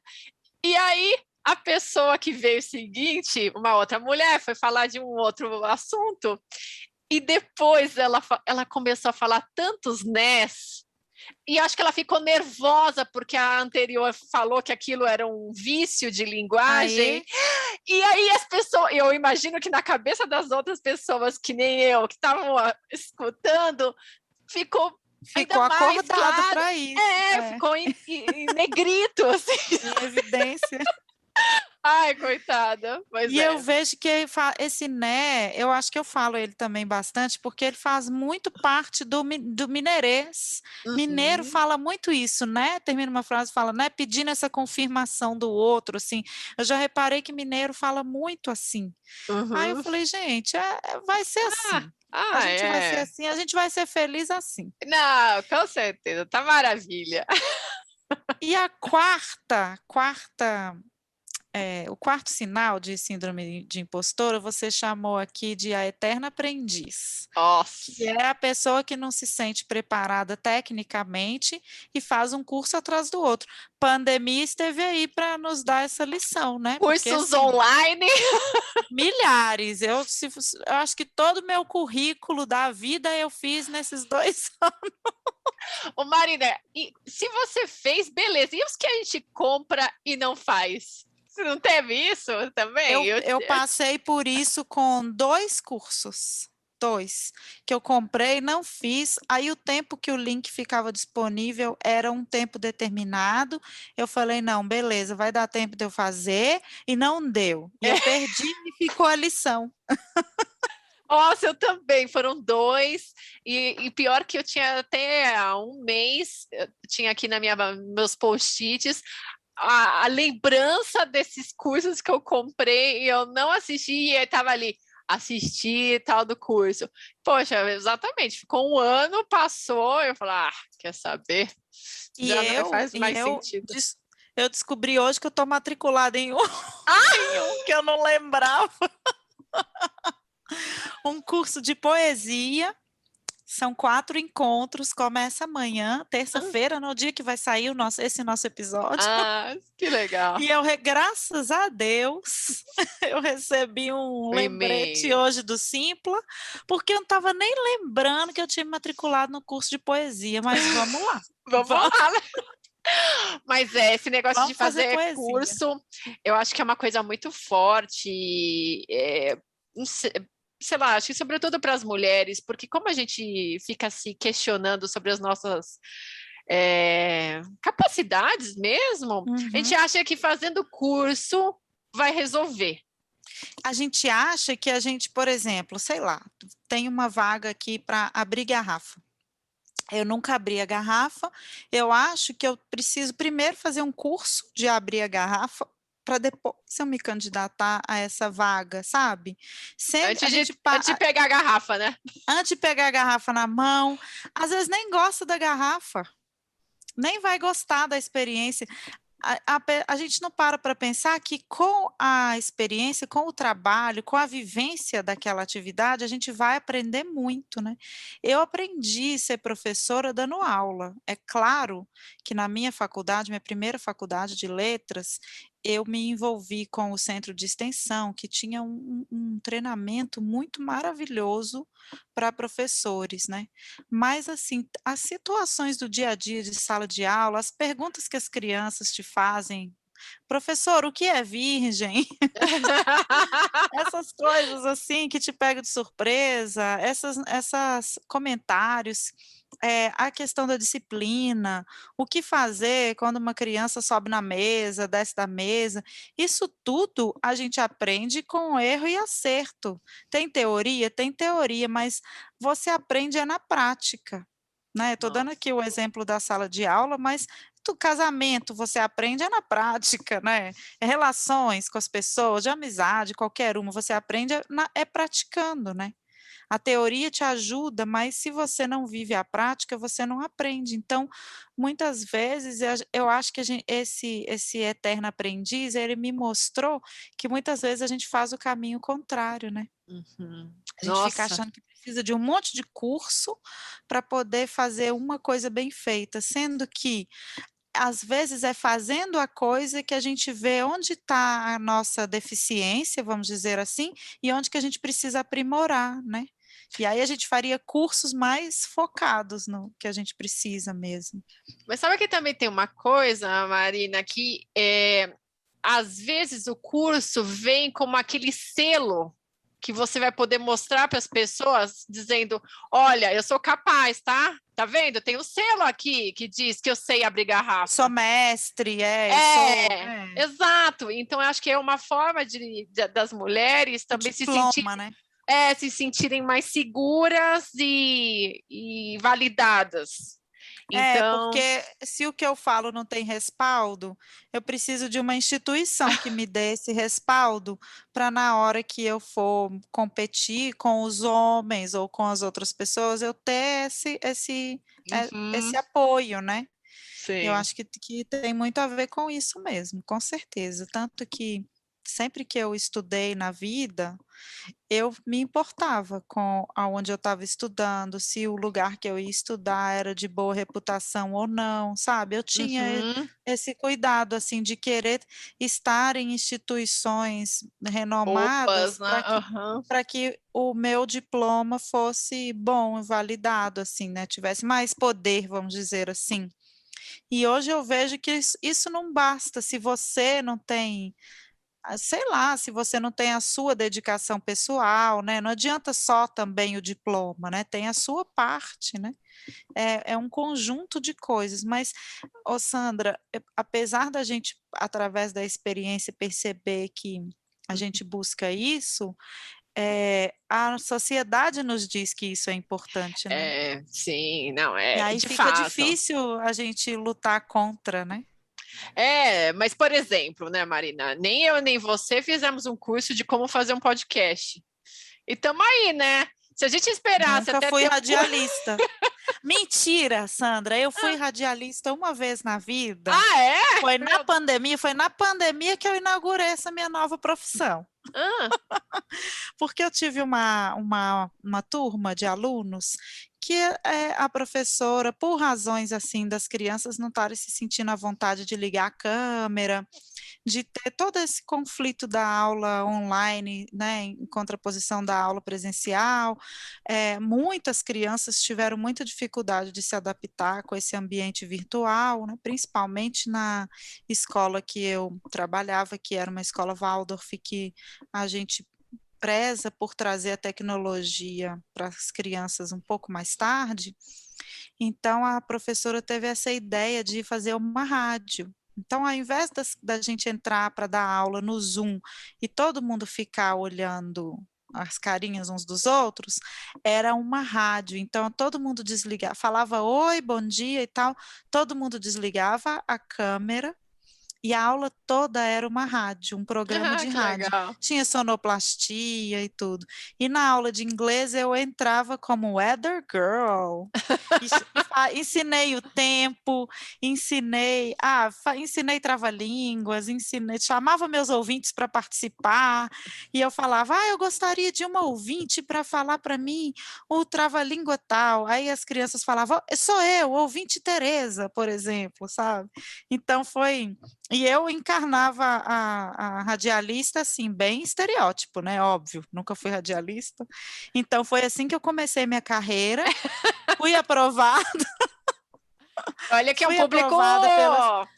E aí a pessoa que veio seguinte, uma outra mulher, foi falar de um outro assunto, e depois ela começou a falar tantos nés, e acho que ela ficou nervosa porque a anterior falou que aquilo era um vício de linguagem. Aí E aí as pessoas, eu imagino que na cabeça das outras pessoas, que nem eu, que estavam escutando, ficou ainda ficou mais acordado claro. para isso, Ficou em negrito, assim. em evidência. Ai, coitada. Mas E eu é. vejo que esse né, eu acho que eu falo ele também bastante, porque ele faz muito parte do mineirês. Mineiro Uhum, fala muito isso, né? Termina uma frase e fala, né? Pedindo essa confirmação do outro, assim. Eu já reparei que mineiro fala muito assim. Aí eu uhum. falei, gente, vai ser Ah, assim. A ah, gente vai ser é. assim, a gente vai ser feliz assim. Não, com certeza, tá maravilha. E a o quarto sinal de síndrome de impostora, você chamou aqui de a eterna aprendiz, que Nossa. é a pessoa que não se sente preparada tecnicamente e faz um curso atrás do outro. Pandemia esteve aí para nos dar essa lição, né? Porque Cursos assim, online. milhares, eu acho que todo o meu currículo da vida eu fiz nesses 2 anos. Ô, Marina, e se você fez, beleza. E os que a gente compra e não faz? Você não teve isso também? Eu passei por isso com 2 cursos. Dois, que eu comprei, não fiz. Aí o tempo que o link ficava disponível era um tempo determinado. Eu falei, não, beleza, vai dar tempo de eu fazer, e não deu. E eu perdi e ficou a lição. Nossa, eu também. Foram dois. E pior que eu tinha até há um mês, eu tinha aqui meus post-its a lembrança desses cursos que eu comprei e eu não assisti e estava ali. Assisti tal do curso. Poxa, exatamente. Ficou um ano, passou, eu falei, quer saber? E Já não eu, faz e mais eu, sentido. eu descobri hoje que eu estou matriculada em um, em um que eu não lembrava, um curso de poesia. São 4 encontros, começa amanhã, terça-feira, no dia que vai sair esse nosso episódio. Que legal. E graças a Deus, eu recebi um O lembrete e-mail. hoje do Simpla, porque eu não estava nem lembrando que eu tinha me matriculado no curso de poesia, mas vamos lá. Vamos lá, né? Mas esse negócio de Vamos fazer fazer poesia. curso, eu acho que é uma coisa muito forte. Não sei, sei lá, acho que sobretudo para as mulheres, porque como a gente fica se questionando sobre as nossas capacidades mesmo, a gente Uhum. acha que fazendo curso vai resolver. A gente acha que a gente, por exemplo, sei lá, tem uma vaga aqui para abrir garrafa. Eu nunca abri a garrafa, eu acho que eu preciso primeiro fazer um curso de abrir a garrafa, para depois eu me candidatar a essa vaga, sabe. Sempre a gente Antes de pegar a garrafa, né? antes de pegar a garrafa na mão, às vezes nem gosta da garrafa, nem vai gostar da experiência. A gente não para pensar que com a experiência, com o trabalho, com a vivência daquela atividade, a gente vai aprender muito, né. Eu aprendi ser professora dando aula. É claro que na minha faculdade, minha primeira faculdade de letras, eu me envolvi com o centro de extensão, que tinha um treinamento muito maravilhoso para professores, né. Mas, assim, as situações do dia a dia de sala de aula, as perguntas que as crianças te fazem: "Professor, o que é virgem?" Essas coisas, assim, que te pegam de surpresa, essas comentários, a questão da disciplina, o que fazer quando uma criança sobe na mesa, desce da mesa, isso tudo a gente aprende com erro e acerto. Tem teoria? Tem teoria, mas você aprende é na prática, né. Estou dando Nossa. aqui o exemplo da sala de aula, mas do casamento você aprende é na prática, né. Relações com as pessoas, de amizade, qualquer uma, você aprende praticando, né. A teoria te ajuda, mas se você não vive a prática, você não aprende. Então, muitas vezes, eu acho que esse eterno aprendiz, ele me mostrou que muitas vezes a gente faz o caminho contrário, né. Uhum. A gente fica Nossa. achando que precisa de um monte de curso para poder fazer uma coisa bem feita, sendo que às vezes é fazendo a coisa que a gente vê onde está a nossa deficiência, vamos dizer assim, e onde que a gente precisa aprimorar, né. E aí a gente faria cursos mais focados no que a gente precisa mesmo. Mas sabe que também tem uma coisa, Marina, que às vezes o curso vem como aquele selo que você vai poder mostrar para as pessoas, dizendo: olha, eu sou capaz, tá? Tá vendo? Tem um selo aqui que diz que eu sei abrir Sou garrafa. mestre, eu sou Exato. Então, eu acho que é uma forma das mulheres o também diploma, né. se sentirem mais seguras e validadas. É, Então, porque se o que eu falo não tem respaldo, eu preciso de uma instituição que me dê esse respaldo, para na hora que eu for competir com os homens ou com as outras pessoas, eu ter esse uhum, apoio, né. Eu sim. acho que tem muito a ver com isso mesmo, com certeza. Tanto que sempre que eu estudei na vida, eu me importava com aonde eu estava estudando, se o lugar que eu ia estudar era de boa reputação ou não, sabe. Eu tinha Uhum. esse cuidado, assim, de querer estar em instituições Boas, renomadas né? Aham. para que o meu diploma fosse bom e validado, assim, né, tivesse mais poder, vamos dizer assim. E hoje eu vejo que isso não basta, se você não tem sei lá, se você não tem a sua dedicação pessoal, né, não adianta só também o diploma, né, tem a sua parte, né. É um conjunto de coisas, mas, ô Sandra, apesar da gente, através da experiência, perceber que a gente busca isso, a sociedade nos diz que isso é importante, né. Sim, não, E aí de fica fato. difícil a gente lutar contra, né. Mas por exemplo, né, Marina, nem eu nem você fizemos um curso de como fazer um podcast. E estamos aí, né? Se a gente esperasse Nunca até fui ter um curso. radialista. Mentira, Sandra, eu fui radialista uma vez na vida, Ah, é? foi na pandemia que eu inaugurei essa minha nova profissão. Ah, Porque eu tive uma turma de alunos que, a professora, por razões, assim, das crianças não estarem se sentindo à vontade de ligar a câmera, de ter todo esse conflito da aula online, né, em contraposição da aula presencial, muitas crianças tiveram muita dificuldade de se adaptar com esse ambiente virtual, né, principalmente na escola que eu trabalhava, que era uma escola Waldorf, que a gente preza por trazer a tecnologia para as crianças um pouco mais tarde, então a professora teve essa ideia de fazer uma rádio. Então, ao invés da gente entrar para dar aula no Zoom e todo mundo ficar olhando as carinhas uns dos outros, era uma rádio. Então, todo mundo desligava, falava oi, bom dia e tal, todo mundo desligava a câmera e a aula toda era uma rádio, um programa Ah, de que rádio. legal. Tinha sonoplastia e tudo. E na aula de inglês eu entrava como weather girl. Ensinei o tempo, ensinei trava-línguas, chamava meus ouvintes para participar, e eu falava, eu gostaria de uma ouvinte para falar para mim o trava-língua tal. Aí as crianças falavam, sou eu, ouvinte Tereza, por exemplo, sabe? Então e eu encarnava a radialista, assim, bem estereótipo, né? Óbvio, nunca fui radialista. Então, foi assim que eu comecei minha carreira. Fui aprovada, Olha que é um fui público aprovada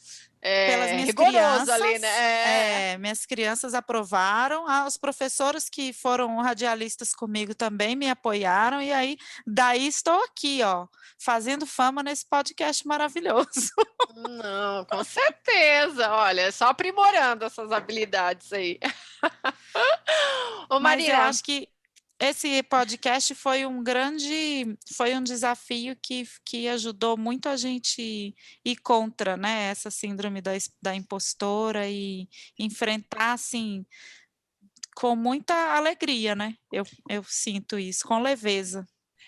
pelas minhas rigoroso ali, crianças. né? Minhas crianças aprovaram. Os professores que foram radialistas comigo também me apoiaram. E aí, daí estou aqui, ó, fazendo fama nesse podcast maravilhoso. Não, com certeza. Olha, só aprimorando essas habilidades aí. Ô, Mas eu Marina, acho que esse podcast foi um desafio que ajudou muito a gente ir contra, né, essa síndrome da impostora e enfrentar, assim, com muita alegria, né? Eu sinto isso, com leveza.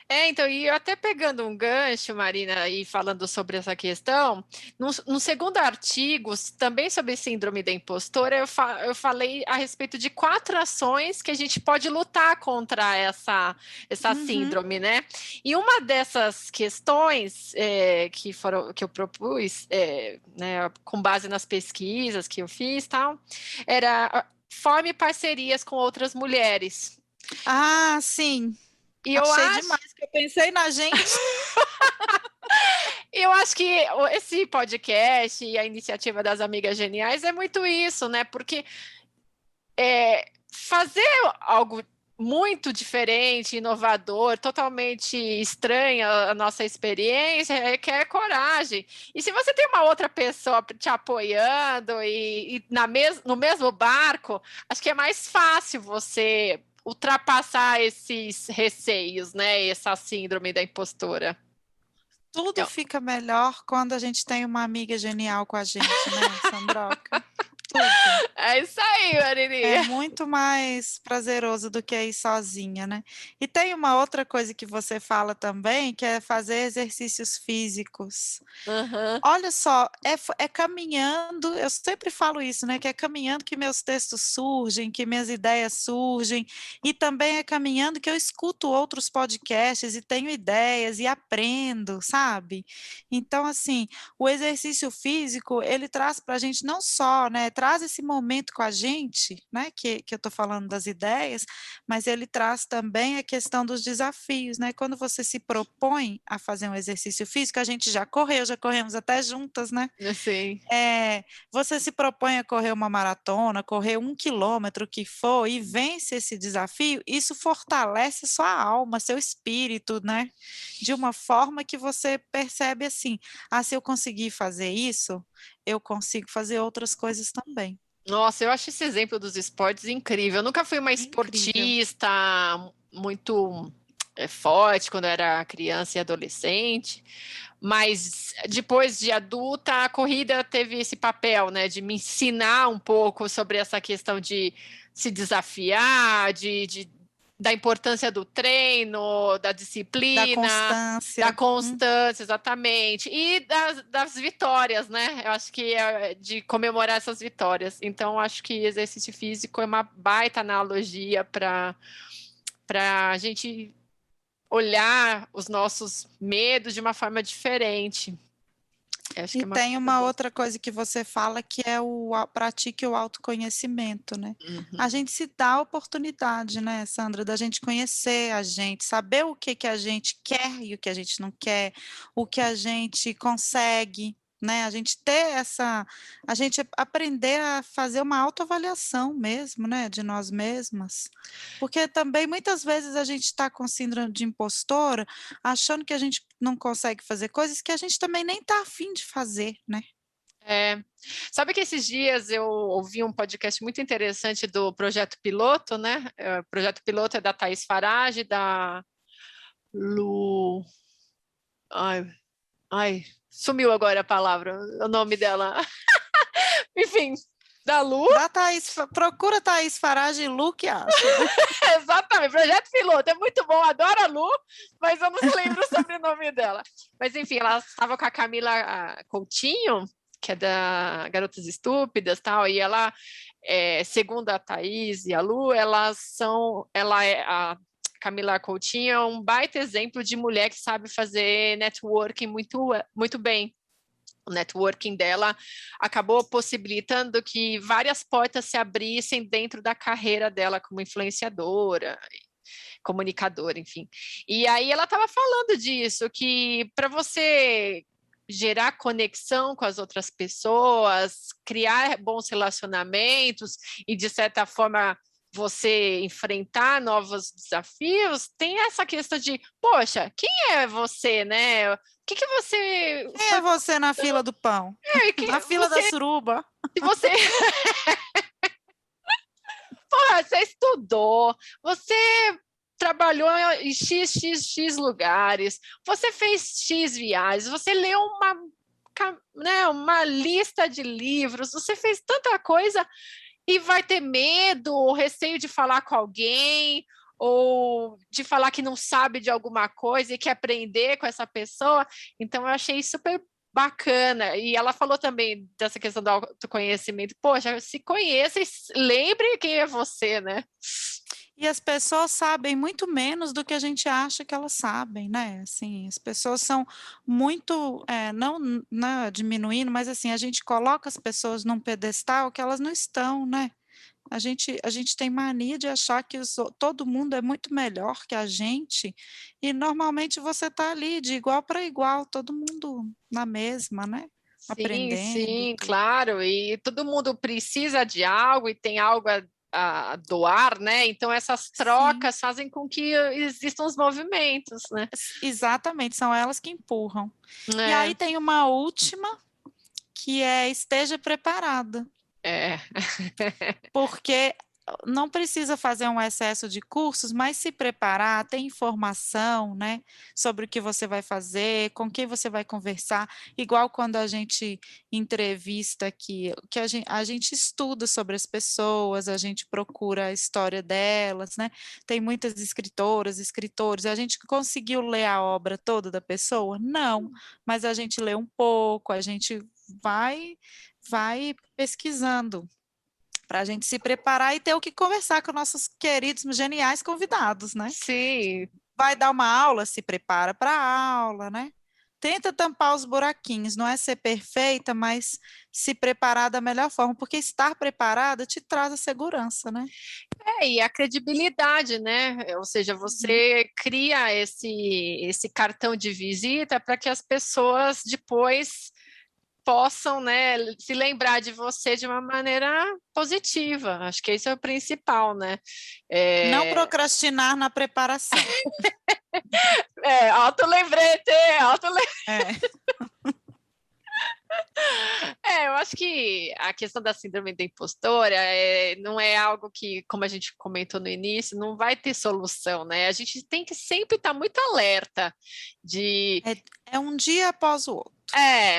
então, e eu até pegando um gancho, Marina, e falando sobre essa questão, no segundo artigo, também sobre síndrome da impostora, eu falei a respeito de 4 ações que a gente pode lutar contra essa Uhum. síndrome, né? E uma dessas questões que eu propus, né, com base nas pesquisas que eu fiz, tal, era forme parcerias com outras mulheres. Ah, sim. E eu Achei acho demais que eu pensei na gente. Eu acho que esse podcast e a iniciativa das Amigas Geniais é muito isso, né? Porque fazer algo muito diferente, inovador, totalmente estranha a nossa experiência, requer coragem. E se você tem uma outra pessoa te apoiando e no mesmo barco, acho que é mais fácil você ultrapassar esses receios, né? Essa síndrome da impostora. Tudo Então, fica melhor quando a gente tem uma amiga genial com a gente, né, Sandroca? Tudo. é isso aí, É Marini. muito mais prazeroso do que ir sozinha, né. E tem uma outra coisa que você fala também, que é fazer exercícios físicos. Uhum. Olha só, é caminhando, eu sempre falo isso, né, que é caminhando que meus textos surgem, que minhas ideias surgem, e também é caminhando que eu escuto outros podcasts e tenho ideias e aprendo, sabe. Então, assim, o exercício físico, ele traz para a gente não só, né, traz esse momento com a gente, né, que eu estou falando das ideias, mas ele traz também a questão dos desafios, né. Quando você se propõe a fazer um exercício físico, a gente já correu, já corremos até juntas, né. Sim. Você se propõe a correr uma maratona, correr 1 quilômetro, que for, e vence esse desafio, isso fortalece sua alma, seu espírito, né, de uma forma que você percebe assim: "Ah, se eu conseguir fazer isso, eu consigo fazer outras coisas também". Nossa, eu acho esse exemplo dos esportes incrível. Eu nunca fui uma É incrível. esportista muito forte quando eu era criança e adolescente, mas depois de adulta, a corrida teve esse papel, né, de me ensinar um pouco sobre essa questão de se desafiar, da importância do treino, da Da disciplina, da constância. constância, exatamente, e das vitórias, né? Eu acho que é de comemorar essas vitórias. Então, acho que exercício físico é uma baita analogia para a gente olhar os nossos medos de uma forma diferente. Eu acho que E é uma tem coisa uma boa. outra coisa que você fala que é pratique o autoconhecimento, né. A Uhum. gente se dá a oportunidade, né, Sandra, da gente conhecer a gente, saber o que que a gente quer e o que a gente não quer, o que a gente consegue, né? A gente aprender a fazer uma autoavaliação mesmo, né? De nós mesmas. Porque também muitas vezes a gente está com síndrome de impostora, achando que a gente não consegue fazer coisas que a gente também nem está afim de fazer, né? É. Sabe que esses dias eu ouvi um podcast muito interessante do Projeto Piloto, né? O Projeto Piloto é da Thaís Farage, da Lu... Ai, ai, sumiu agora a palavra, o nome dela. Enfim, da Lu. Procura Thaís Farage e Lu que acha. Exatamente, Projeto Piloto, é muito bom, adoro a Lu, mas eu não lembro o sobrenome dela. Mas enfim, ela estava com a Camila Coutinho, que é da Garotas Estúpidas, tal, e ela, segundo a Thaís e a Lu, a Camila Coutinho é um baita exemplo de mulher que sabe fazer networking muito, muito bem. O networking dela acabou possibilitando que várias portas se abrissem dentro da carreira dela como influenciadora, comunicadora, enfim. E aí ela estava falando disso, que para você gerar conexão com as outras pessoas, criar bons relacionamentos e, de certa forma, você enfrentar novos desafios, tem essa questão de, poxa, quem é você, né? O que você... Quem é você na fila do pão? Na fila da suruba? Se você... Porra, você estudou, você trabalhou em x lugares, você fez X viagens, você leu uma lista de livros, você fez tanta coisa e vai ter medo ou receio de falar com alguém ou de falar que não sabe de alguma coisa e quer aprender com essa pessoa. Então, eu achei super bacana. E ela falou também dessa questão do autoconhecimento. Poxa, se conheça e lembre quem é você, né? E as pessoas sabem muito menos do que a gente acha que elas sabem, né? Assim, as pessoas são muito, não diminuindo, mas assim, a gente coloca as pessoas num pedestal que elas não estão, né? A gente tem mania de achar que todo mundo é muito melhor que a gente, e normalmente você está ali de igual para igual, todo mundo na mesma, né? Sim, Aprendendo e sim, tudo. claro. E todo mundo precisa de algo e tem algo a doar, né? Então essas Sim, trocas fazem com que existam os movimentos, né? exatamente, são elas que empurram. E aí É, tem uma última, que é esteja preparada, é. porque não precisa fazer um excesso de cursos, mas se preparar, ter informação, né, sobre o que você vai fazer, com quem você vai conversar, igual quando a gente entrevista aqui, que a gente estuda sobre as pessoas, a gente procura a história delas, né, tem muitas escritoras, escritores, a gente conseguiu ler a obra toda da pessoa? Não, mas a gente lê um pouco, a gente vai pesquisando para a gente se preparar e ter o que conversar com nossos queridos, geniais convidados, né? Sim, Vai dar uma aula, se prepara para a aula, né? Tenta tampar os buraquinhos, não é ser perfeita, mas se preparar da melhor forma, porque estar preparada te traz a segurança, né? e a credibilidade, né? Ou seja, Uhum. você cria esse cartão de visita para que as pessoas depois possam, né, se lembrar de você de uma maneira positiva. Acho que esse é o principal, né? Não É, procrastinar na preparação. autolembrete, É. eu acho que a questão da síndrome da impostora não é algo que, como a gente comentou no início, não vai ter solução, né? A gente tem que sempre estar muito alerta de É um dia após o outro.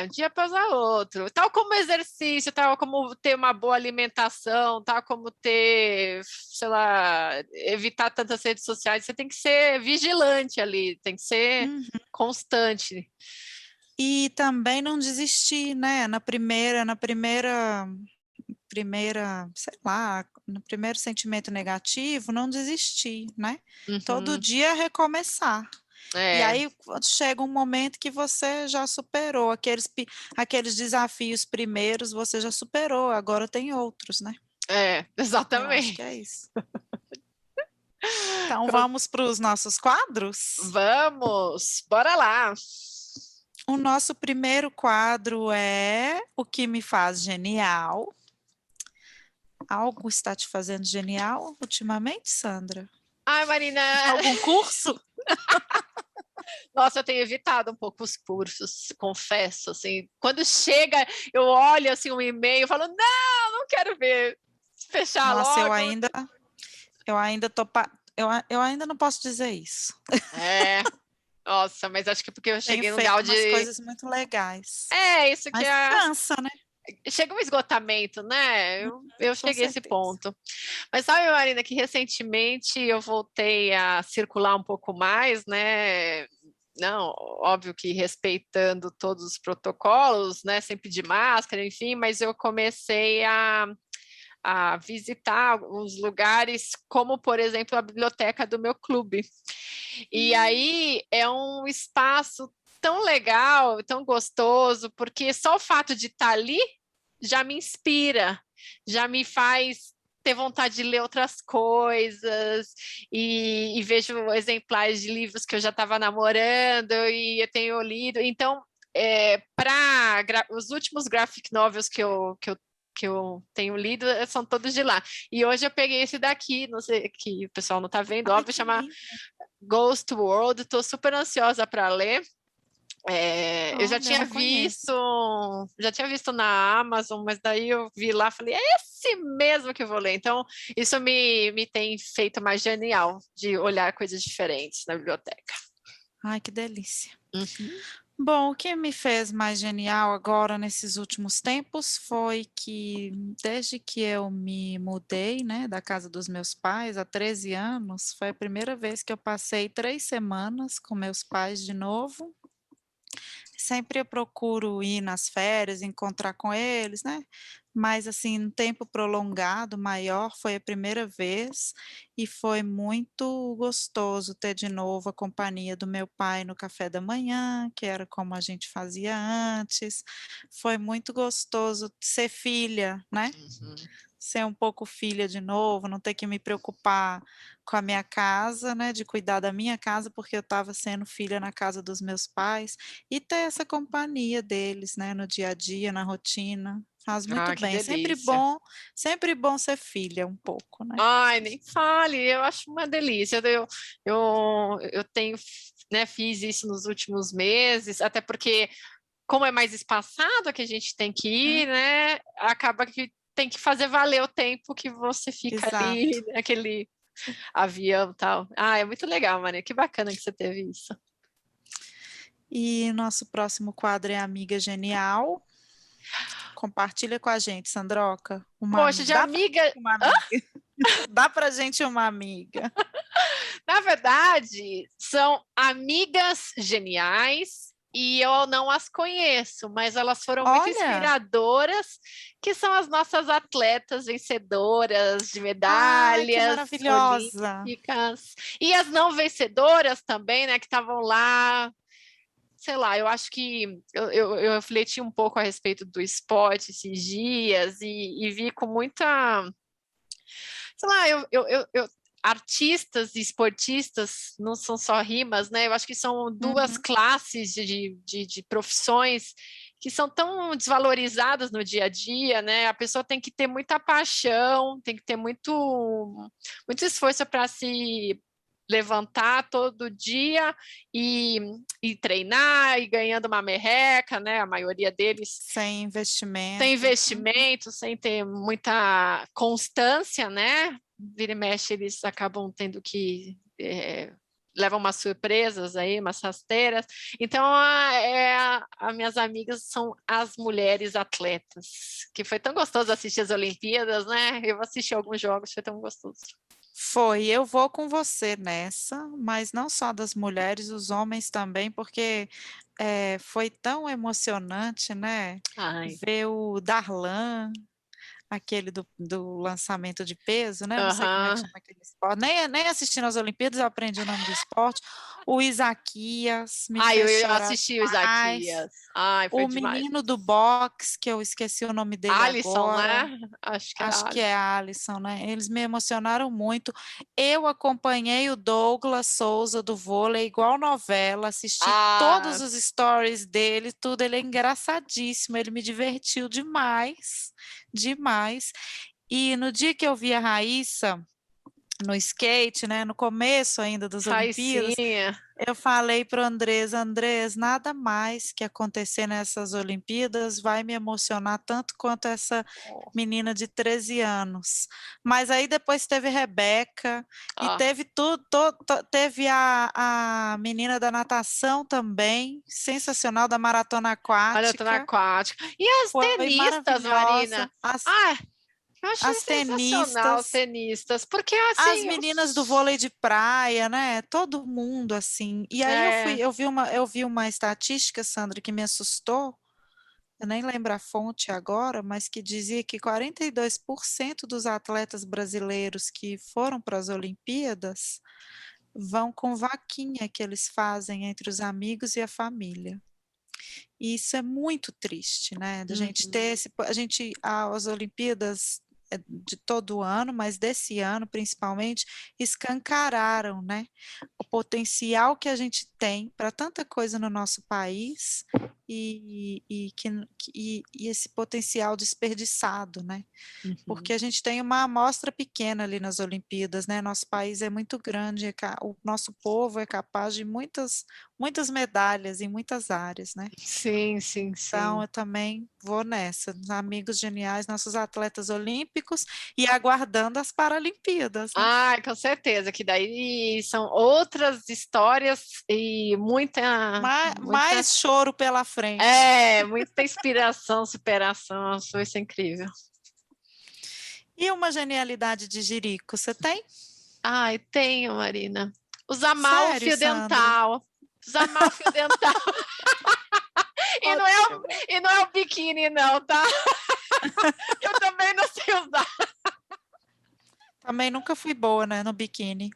um dia após o outro, tal como exercício, tal como ter uma boa alimentação, tal como ter, sei lá, evitar tantas redes sociais, você tem que ser vigilante ali, tem que ser Uhum. constante. E também não desistir, né? Sei lá, no primeiro sentimento negativo, não desistir, né? Todo Uhum, dia recomeçar. E é, aí quando chega um momento que você já superou aqueles desafios primeiros, você já superou, agora tem outros, né? Eu acho que exatamente. é isso. Então vamos para os nossos quadros? Vamos, bora lá. O nosso primeiro quadro é O que me faz genial. Algo está te fazendo genial ultimamente, Sandra? Ai, Marina, Algum curso? nossa, eu tenho evitado um pouco os cursos, confesso, assim. Quando chega, eu olho assim um e-mail, eu falo, não quero ver, fechar Nossa, logo. eu ainda tô, eu ainda não posso dizer isso. É, nossa, mas acho que porque eu Tenho cheguei num feito grau umas de. coisas muito legais, É, isso que mas é. cansa, né? Chega um esgotamento, né? Eu Com cheguei a esse certeza. ponto. Mas sabe, Marina, que recentemente eu voltei a circular um pouco mais, né? Não, óbvio que respeitando todos os protocolos, né? Sempre de máscara, enfim, mas eu comecei a visitar alguns lugares, como, por exemplo, a biblioteca do meu clube. E aí é um espaço tão legal, tão gostoso, porque só o fato de estar ali já me inspira, já me faz ter vontade de ler outras coisas e vejo exemplares de livros que eu já estava namorando e eu tenho lido. Então, para os últimos graphic novels que eu tenho lido são todos de lá. E hoje eu peguei esse daqui, não sei, que o pessoal não está vendo, Ai, óbvio, que chama lindo. Ghost World. Estou super ansiosa para ler. Eu Olha, eu não conheço. já tinha visto na Amazon, mas daí eu vi lá, falei, é esse mesmo que eu vou ler. Então, isso me tem feito mais genial de olhar coisas diferentes na biblioteca. Ai, que delícia. Uhum. Bom, o que me fez mais genial agora nesses últimos tempos foi que desde que eu me mudei, né, da casa dos meus pais há 13 anos, foi a primeira vez que eu passei 3 semanas com meus pais de novo. Sempre eu procuro ir nas férias, encontrar com eles, né, mas assim, um tempo prolongado, maior, foi a primeira vez, e foi muito gostoso ter de novo a companhia do meu pai no café da manhã, que era como a gente fazia antes. Foi muito gostoso ser filha, né, Uhum. ser um pouco filha de novo, não ter que me preocupar com a minha casa, né, de cuidar da minha casa, porque eu estava sendo filha na casa dos meus pais, e ter essa companhia deles, né, no dia a dia, na rotina, faz muito Ah, que bem. É delícia. sempre bom ser filha um pouco, né. Ai, nem fale, eu acho uma delícia. Eu tenho, né, fiz isso nos últimos meses, até porque, como é mais espaçado que a gente tem que Hum, ir, né, acaba que tem que fazer valer o tempo que você fica ali, exato. naquele avião e tal. Ah, é muito legal, Maria, que bacana que você teve isso. E nosso próximo quadro é Amiga Genial. Compartilha com a gente, Sandroca, uma Poxa, amiga. de Dá pra amiga, gente uma amiga. Dá pra gente uma amiga. na verdade, são amigas geniais e eu não as conheço, mas elas foram muito Olha! inspiradoras, que são as nossas atletas vencedoras de Ai, que medalhas maravilhosa! olímpicas e as não vencedoras também, né, que estavam lá. Sei lá, eu acho que eu refleti um pouco a respeito do esporte esses dias e vi com muita, sei lá, artistas e esportistas não são só rimas, né? Eu acho que são duas Uhum. classes de profissões que são tão desvalorizadas no dia a dia, né? A pessoa tem que ter muita paixão, tem que ter muito esforço para se levantar todo dia e, e treinar e ganhando uma merreca, né? A maioria deles Sem sem investimento. Uhum. investimento, sem ter muita constância, né? Vira e mexe, eles acabam tendo que levam umas surpresas aí, umas rasteiras. Então, as minhas amigas são as mulheres atletas, que foi tão gostoso assistir as Olimpíadas, né? Eu assisti alguns jogos, foi tão gostoso. Foi, eu vou com você nessa, mas não só das mulheres, os homens também, porque foi tão emocionante, né? Ai, Ver o Darlan, aquele do lançamento de peso, né? Não sei como é que Aham. chama aquele esporte. Nem assistindo às Olimpíadas eu aprendi o nome do esporte. O Isaquias me Ai, eu fez chorar assisti o demais. Isaquias. Ai, foi O demais. menino do boxe, que eu esqueci o nome dele Alisson, agora. né? Acho que era Acho que Alisson. é Alisson, né? Eles me emocionaram muito. Eu acompanhei o Douglas Souza do vôlei igual novela, assisti todos Ah, os stories dele, tudo. Ele é engraçadíssimo, ele me divertiu demais, demais. E no dia que eu vi a Raíssa no skate, né, no começo ainda das Olimpíadas, Raicinha. eu falei para o Andrés, Andrés, nada mais que acontecer nessas Olimpíadas vai me emocionar tanto quanto essa menina de 13 anos. Mas aí depois teve Rebeca e Ah, teve teve a menina da natação também, sensacional, da maratona maratona aquática, aquática. E as foi tenistas, Marina? maravilhosa. As, Ah, eu achei as sensacional os tenistas, tenistas, porque as assim, meninas do vôlei de praia, né? Todo mundo assim. E aí é, eu vi uma estatística, Sandra, que me assustou. Eu nem lembro a fonte agora, mas que dizia que 42% dos atletas brasileiros que foram para as Olimpíadas vão com vaquinha que eles fazem entre os amigos e a família. E isso é muito triste, né? Da gente ter uhum. esse, a gente, as Olimpíadas de todo ano, mas desse ano principalmente, escancararam, né? O potencial que a gente tem para tanta coisa no nosso país e esse potencial desperdiçado, né? Porque Uhum. a gente tem uma amostra pequena ali nas Olimpíadas, né? Nosso país é muito grande, o nosso povo é capaz de muitas medalhas em muitas áreas, né? Sim, sim, Então, sim. eu também vou nessa, amigos geniais, nossos atletas olímpicos e aguardando as Paralimpíadas, né? Ah, com certeza, que daí são outras histórias e muita, Mais choro pela frente. muita inspiração, superação, foi isso é incrível. E uma genialidade de Jerico, você tem? Ai, tenho, Marina. Usar mal o Sério, fio Sandra? dental. Usar mal o fio dental. Ótimo. E não é o biquíni, não, tá? Eu também não sei usar. Também nunca fui boa, né, no biquíni.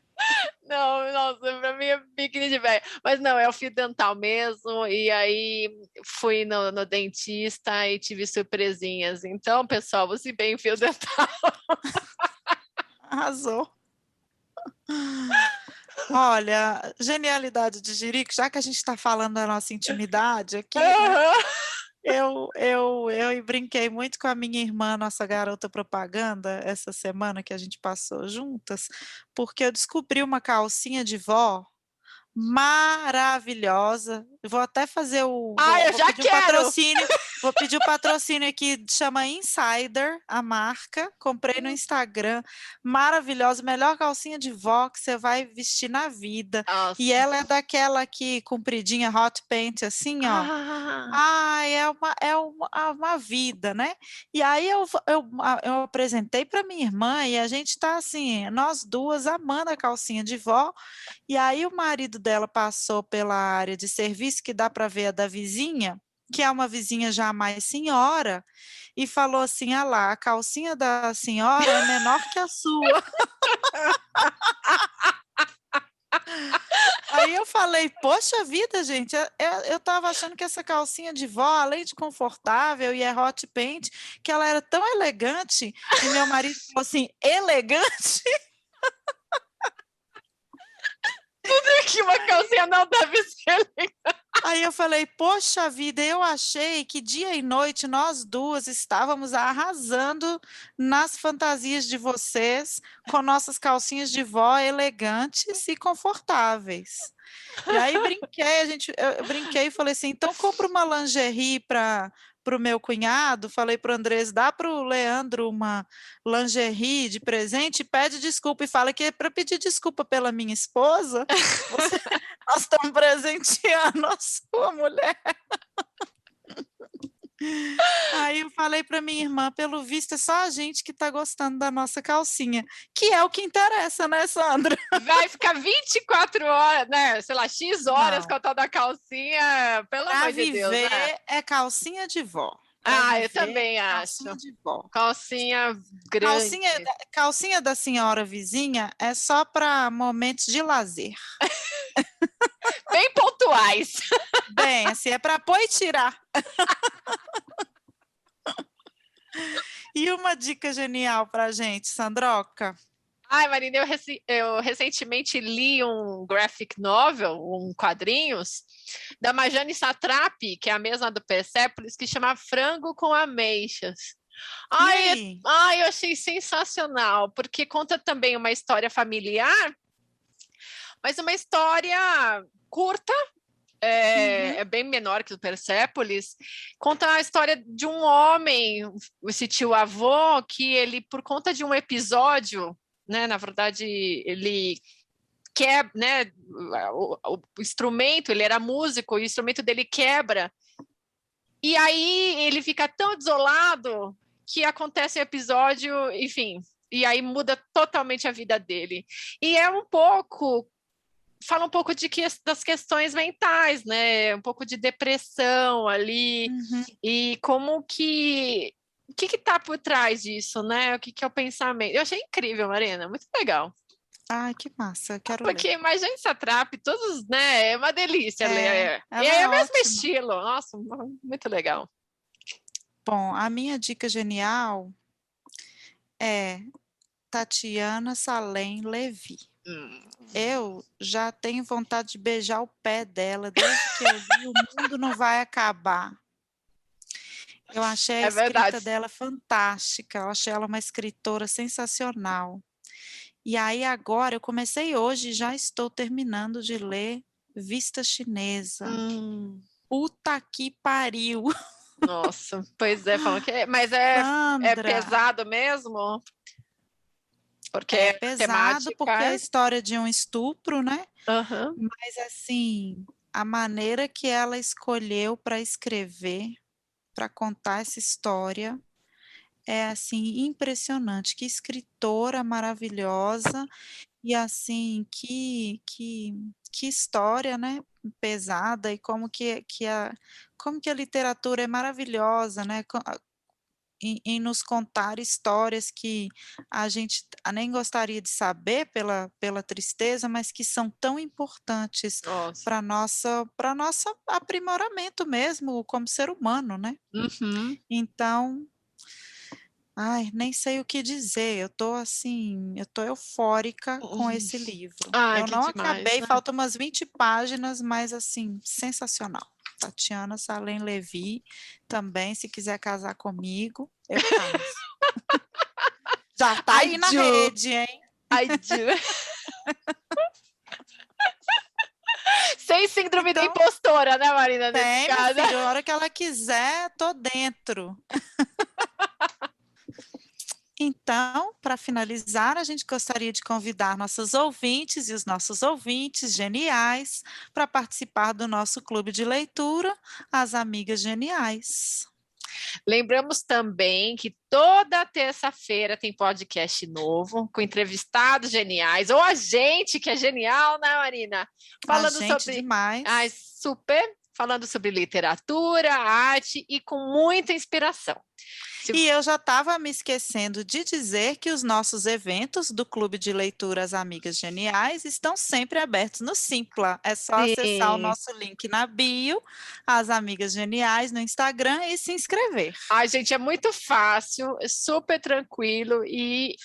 Não, nossa, pra mim é biquíni de velho. Mas não, é o fio dental mesmo. E aí fui no dentista e tive surpresinhas. Então, pessoal, use bem o fio dental. Arrasou. Olha, genialidade de Jerico, já que a gente está falando da nossa intimidade aqui, né? Eu brinquei muito com a minha irmã, nossa garota propaganda, essa semana que a gente passou juntas, porque eu descobri uma calcinha de vó maravilhosa. Vou até fazer Ah, eu vou já pedir um quero! patrocínio. Vou pedir o patrocínio aqui, chama Insider, a marca. Comprei no Instagram. Maravilhosa, melhor calcinha de vó que você vai vestir na vida. E Nossa. ela é daquela aqui compridinha, hot pant, assim, ó. Ah, Ai, uma vida, né? E aí eu apresentei para minha irmã e a gente está assim, nós duas amando a calcinha de vó. E aí o marido dela passou pela área de serviço, que dá para ver a da vizinha, que é uma vizinha já mais senhora, e falou assim: ah lá, a calcinha da senhora é menor que a sua. Aí eu falei, poxa vida, gente, eu estava achando que essa calcinha de vó, além de confortável e é hot paint, que ela era tão elegante, e meu marido falou assim, elegante? que uma calcinha não deve ser. Aí eu falei, poxa vida, eu achei que dia e noite nós duas estávamos arrasando nas fantasias de vocês, com nossas calcinhas de vó elegantes e confortáveis. E aí eu brinquei e falei assim, então compra uma lingerie para o meu cunhado, falei para o Andrés, dá para o Leandro uma lingerie de presente, pede desculpa e fala que é para pedir desculpa pela minha esposa, você, nós estamos presenteando a sua mulher. Aí eu falei para minha irmã, pelo visto é só a gente que está gostando da nossa calcinha, que é o que interessa, né, Sandra? Vai ficar 24 horas, né? Sei lá, X horas com Não. a tal da calcinha, pelo Para amor de Deus, né? viver é calcinha de vó. Eu também acho. Calcinha de vó. Calcinha grande. Calcinha da senhora vizinha é só para momentos de lazer. Bem pontuais. Bem, assim, é para pôr e tirar. E uma dica genial para gente, Sandroca? Ai, Marina, eu recentemente li um graphic novel, quadrinhos, da Marjane Satrapi, que é a mesma do Persepolis, que chama Frango com Ameixas. Eu achei sensacional, porque conta também uma história familiar, mas uma história curta, é bem menor que o Persepolis. Conta a história de um homem, esse tio-avô, que ele, por conta de um episódio, né, na verdade, ele quebra, né, o instrumento, ele era músico, o instrumento dele quebra, e aí ele fica tão desolado que acontece um episódio, enfim, e aí muda totalmente a vida dele. E fala um pouco das questões mentais, né? Um pouco de depressão ali, e como que... O que está por trás disso, né? O que é o pensamento? Eu achei incrível, Marina, muito legal. Ai, que massa, quero Porque ler. Imagine Satrapi, todos, né? É uma delícia ler. E é o mesmo estilo. Nossa, muito legal. Bom, a minha dica genial é Tatiana Salem Levi. Eu já tenho vontade de beijar o pé dela desde que eu li O Mundo Não Vai Acabar. Eu achei a escrita dela fantástica, eu achei ela uma escritora sensacional. E aí agora, eu comecei hoje e já estou terminando de ler Vista Chinesa. Puta que pariu! Nossa, pois é, falam que mas é pesado mesmo? Porque é pesado, porque é a temática... história de um estupro, né? Uhum. Mas assim, a maneira que ela escolheu para escrever, para contar essa história, é assim impressionante. Que escritora maravilhosa e assim que história, né? Pesada, e como que a literatura é maravilhosa, né? Em nos contar histórias que a gente nem gostaria de saber pela tristeza, mas que são tão importantes para nosso aprimoramento mesmo como ser humano, né? Então, ai, nem sei o que dizer, eu tô eufórica com esse livro. Eu não acabei, faltam umas 20 páginas, mas assim, sensacional. Tatiana Salem Levi, também, se quiser casar comigo, eu caso. Já tá aí na rede, hein? I do. Sem síndrome da impostora, né, Marina? Tem, meu filho, a hora que ela quiser, tô dentro. Então, para finalizar, a gente gostaria de convidar nossos ouvintes e os nossos ouvintes geniais para participar do nosso clube de leitura, As Amigas Geniais. Lembramos também que toda terça-feira tem podcast novo, com entrevistados geniais, ou a gente que é genial, né, Marina? Falando sobre demais. Falando sobre literatura, arte e com muita inspiração. E eu já estava me esquecendo de dizer que os nossos eventos do Clube de Leitura As Amigas Geniais estão sempre abertos no Simpla. É só acessar o nosso link na bio, As Amigas Geniais, no Instagram, e se inscrever. Ai, gente, é muito fácil, é super tranquilo e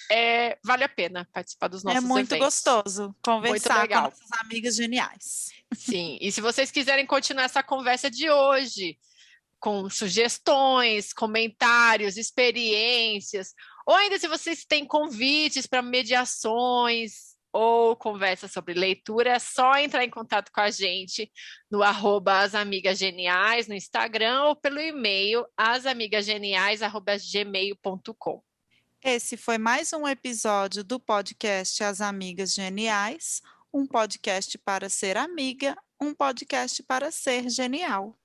vale a pena participar dos nossos eventos. É muito gostoso conversar com nossas amigas geniais. Sim, e se vocês quiserem continuar essa conversa de hoje, com sugestões, comentários, experiências, ou ainda se vocês têm convites para mediações ou conversa sobre leitura, é só entrar em contato com a gente no @asamigasgeniais no Instagram ou pelo e-mail asamigasgeniais@gmail.com. Esse foi mais um episódio do podcast As Amigas Geniais, um podcast para ser amiga, um podcast para ser genial.